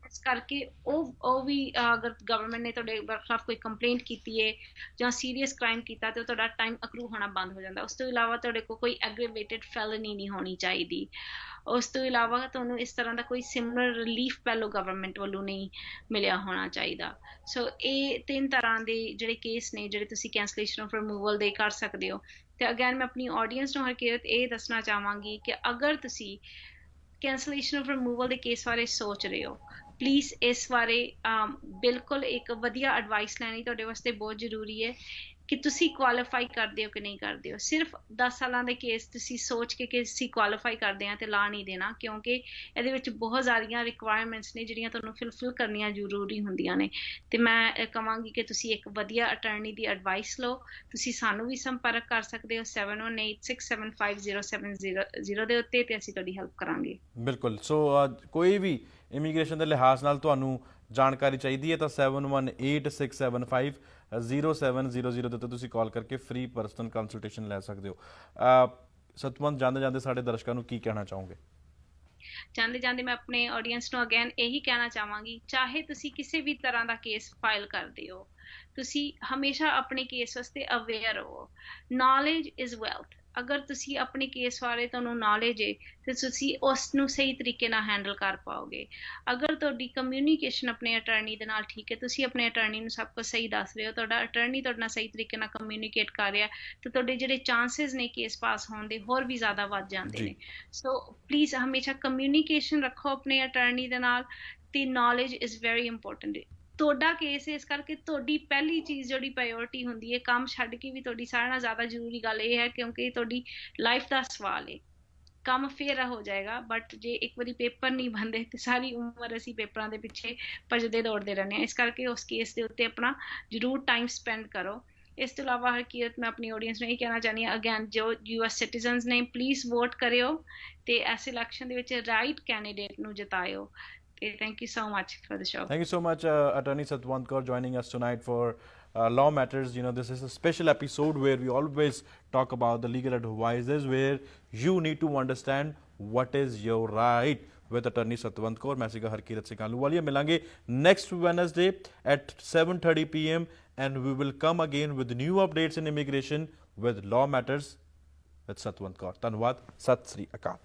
ਇਸ ਕਰਕੇ ਉਹ ਵੀ ਅਗਰ ਗਵਰਨਮੈਂਟ ਨੇ ਤੁਹਾਡੇ ਖਿਲਾਫ ਕੋਈ ਕੰਪਲੇਂਟ ਕੀਤੀ ਹੈ ਜਾਂ ਸੀਰੀਅਸ ਕ੍ਰਾਈਮ ਕੀਤਾ ਤੇ ਤੁਹਾਡਾ ਟਾਈਮ ਅਕਰੂ ਹੋਣਾ ਬੰਦ ਹੋ ਜਾਂਦਾ। ਉਸ ਤੋਂ ਇਲਾਵਾ ਤੁਹਾਡੇ ਕੋਲ ਕੋਈ ਐਗਰੀਵੇਟਡ ਫੈਲਨੀ ਨਹੀਂ ਹੋਣੀ ਚਾਹੀਦੀ। ਉਸ ਤੋਂ ਇਲਾਵਾ ਤੁਹਾਨੂੰ ਇਸ ਤਰ੍ਹਾਂ ਦਾ ਕੋਈ ਸਿਮਿਲਰ ਰਿਲੀਫ ਪਹਿਲੋਂ ਗਵਰਨਮੈਂਟ ਵੱਲੋਂ ਨਹੀਂ ਮਿਲਿਆ ਹੋਣਾ ਚਾਹੀਦਾ। ਸੋ ਇਹ 3 ਤਰ੍ਹਾਂ ਦੇ ਜਿਹੜੇ ਕੇਸ ਨੇ ਜਿਹੜੇ ਤੁਸੀਂ ਕੈਂਸਲੇਸ਼ਨ ਆਫ ਰਿਮੂਵਲ ਦੇ ਕਰ ਸਕਦੇ ਹੋ। ਤੇ ਅਗੇਨ ਮੈਂ ਆਪਣੀ ਆਡੀਅנס ਨੂੰ ਹਕੀਕਤ ਇਹ ਦੱਸਣਾ ਚਾਹਾਂਗੀ ਕਿ ਅਗਰ ਤੁਸੀਂ ਕੈਂਸਲੇਸ਼ਨ ਆਫ ਰਿਮੂਵਲ ਦੇ ਕੇਸ ਬਾਰੇ ਸੋਚ ਰਹੇ ਹੋ, ਪਲੀਜ਼ ਇਸ ਬਾਰੇ ਬਿਲਕੁਲ ਇੱਕ ਵਧੀਆ ਐਡਵਾਈਸ ਲੈਣੀ ਤੁਹਾਡੇ ਵਾਸਤੇ ਬਹੁਤ ਜ਼ਰੂਰੀ ਹੈ ਕਿ ਤੁਸੀਂ ਕੁਆਲੀਫਾਈ ਕਰਦੇ ਹੋ ਕਿ ਨਹੀਂ ਕਰਦੇ ਹੋ। ਸਿਰਫ 10 ਸਾਲਾਂ ਦੇ ਕੇਸ ਤੁਸੀਂ ਸੋਚ ਕੇ ਕਿ ਅਸੀਂ ਕੁਆਲੀਫਾਈ ਕਰਦੇ ਹਾਂ ਤੇ ਲਾ ਨਹੀਂ ਦੇਣਾ, ਕਿਉਂਕਿ ਇਹਦੇ ਵਿੱਚ ਬਹੁਤ ਸਾਰੀਆਂ ਰਿਕੁਆਇਰਮੈਂਟਸ ਨੇ ਜਿਹੜੀਆਂ ਤੁਹਾਨੂੰ ਫਿਲਫਿਲ ਕਰਨੀਆਂ ਜ਼ਰੂਰੀ ਹੁੰਦੀਆਂ ਨੇ। ਤੇ ਮੈਂ ਕਹਾਂਗੀ ਕਿ ਤੁਸੀਂ ਇੱਕ ਵਧੀਆ ਅਟਾਰਨੀ ਦੀ ਐਡਵਾਈਸ ਲਓ। ਤੁਸੀਂ ਸਾਨੂੰ ਵੀ ਸੰਪਰਕ ਕਰ ਸਕਦੇ ਹੋ 7186750700 ਦੇ ਉੱਤੇ ਤੇ ਅਸੀਂ ਤੁਹਾਡੀ ਹੈਲਪ ਕਰਾਂਗੇ। ਬਿਲਕੁਲ। ਸੋ ਕੋਈ ਵੀ ਇਮੀਗ੍ਰੇਸ਼ਨ ਦੇ ਲਿਹਾਜ਼ ਨਾਲ ਤੁਹਾਨੂੰ ਜਾਣਕਾਰੀ ਚਾਹੀਦੀ ਹੈ ਤਾਂ 7186750700 ਦੇ ਉੱਤੇ ਤੁਸੀਂ ਕਾਲ ਕਰਕੇ ਫ੍ਰੀ ਪਰਸਨਲ ਕੰਸਲਟੇਸ਼ਨ ਲੈ ਸਕਦੇ ਹੋ। ਸਤਵੰਤ, ਜਾਂਦੇ ਜਾਂਦੇ ਸਾਡੇ ਦਰਸ਼ਕਾਂ ਨੂੰ ਕੀ ਕਹਿਣਾ ਚਾਹੋਗੇ? ਜਾਂਦੇ ਜਾਂਦੇ ਮੈਂ ਆਪਣੇ ਆਡੀਅנס ਨੂੰ ਅਗੇਨ ਇਹੀ ਕਹਿਣਾ ਚਾਹਾਂਗੀ, ਚਾਹੇ ਤੁਸੀਂ ਕਿਸੇ ਵੀ ਤਰ੍ਹਾਂ ਦਾ ਕੇਸ ਫਾਈਲ ਕਰਦੇ ਹੋ, ਤੁਸੀਂ ਹਮੇਸ਼ਾ ਆਪਣੇ ਕੇਸ ਵਾਸਤੇ ਅਵੇਅਰ ਹੋ। Knowledge is wealth. ਅਗਰ ਤੁਸੀਂ ਆਪਣੇ ਕੇਸ ਬਾਰੇ ਤੁਹਾਨੂੰ ਨੌਲੇਜ ਹੈ ਤੇ ਤੁਸੀਂ ਉਸ ਨੂੰ ਸਹੀ ਤਰੀਕੇ ਨਾਲ ਹੈਂਡਲ ਕਰ ਪਾਓਗੇ। ਅਗਰ ਤੁਹਾਡੀ ਕਮਿਊਨੀਕੇਸ਼ਨ ਆਪਣੇ ਅਟਾਰਨੀ ਦੇ ਨਾਲ ਠੀਕ ਹੈ, ਤੁਸੀਂ ਆਪਣੇ ਅਟਾਰਨੀ ਨੂੰ ਸਭ ਕੁਝ ਸਹੀ ਦੱਸ ਰਹੇ ਹੋ, ਤੁਹਾਡਾ ਅਟਾਰਨੀ ਤੁਹਾਡੇ ਨਾਲ ਸਹੀ ਤਰੀਕੇ ਨਾਲ ਕਮਿਊਨੀਕੇਟ ਕਰ ਰਿਹਾ, ਤੇ ਤੁਹਾਡੇ ਜਿਹੜੇ ਚਾਂਸਸ ਨੇ ਕੇਸ ਪਾਸ ਹੋਣ ਦੇ ਹੋਰ ਵੀ ਜ਼ਿਆਦਾ ਵੱਧ ਜਾਂਦੇ ਨੇ। ਸੋ ਪਲੀਜ਼ ਹਮੇਸ਼ਾ ਕਮਿਊਨੀਕੇਸ਼ਨ ਰੱਖੋ ਆਪਣੇ ਅਟਾਰਨੀ ਦੇ ਨਾਲ, ਤੇ ਨੌਲੇਜ ਇਜ਼ ਵੈਰੀ ਇੰਪੋਰਟੈਂਟ। ਤੁਹਾਡਾ ਕੇਸ ਹੈ, ਇਸ ਕਰਕੇ ਤੁਹਾਡੀ ਪਹਿਲੀ ਚੀਜ਼ ਜਿਹੜੀ ਪ੍ਰਾਇੋਰਟੀ ਹੁੰਦੀ ਹੈ, ਕੰਮ ਛੱਡ ਕੇ ਵੀ ਤੁਹਾਡੀ ਸਾਰਿਆਂ ਨਾਲੋਂ ਜ਼ਿਆਦਾ ਜ਼ਰੂਰੀ ਗੱਲ ਇਹ ਹੈ ਕਿਉਂਕਿ ਤੁਹਾਡੀ ਲਾਈਫ ਦਾ ਸਵਾਲ ਹੈ। ਕੰਮ ਫੇਰ ਹੋ ਜਾਏਗਾ, ਬਟ ਜੇ ਇੱਕ ਵਾਰੀ ਪੇਪਰ ਨਹੀਂ ਬਣਦੇ ਤੇ ਸਾਰੀ ਉਮਰ ਅਸੀਂ ਪੇਪਰਾਂ ਦੇ ਪਿੱਛੇ ਭੱਜਦੇ ਦੌੜਦੇ ਰਹਿੰਦੇ ਹਾਂ। ਇਸ ਕਰਕੇ ਉਸ ਕੇਸ ਦੇ ਉੱਤੇ ਆਪਣਾ ਜ਼ਰੂਰ ਟਾਈਮ ਸਪੈਂਡ ਕਰੋ। ਇਸ ਤੋਂ ਇਲਾਵਾ ਹਕੀਕਤ ਮੈਂ ਆਪਣੀ ਆਡੀਅנס ਨੂੰ ਇਹ ਕਹਿਣਾ ਚਾਹੁੰਦੀ ਹਾਂ, ਅਗੇਨ ਜੋ US ਸਿਟੀਜ਼ਨਸ ਨੇ ਪਲੀਜ਼ ਵੋਟ ਕਰਿਓ ਤੇ ਇਸ ਇਲੈਕਸ਼ਨ ਦੇ ਵਿੱਚ ਰਾਈਟ ਕੈਂਡੀਡੇਟ ਨੂੰ ਜਿਤਾਇਓ। Thank you so much for the show. Thank you so much, Attorney Satwant Kaur, joining us tonight for Law Matters. You know, this is a special episode where we always talk about the legal advices where you need to understand what is your right with Attorney Satwant Kaur. मैं सीगा Harkirat Singh Ahluwalia. मिलांगे next Wednesday at 7:30 PM and we will come again with new updates in immigration with Law Matters with Satwant Kaur. धन्यवाद। सत श्री अकाल।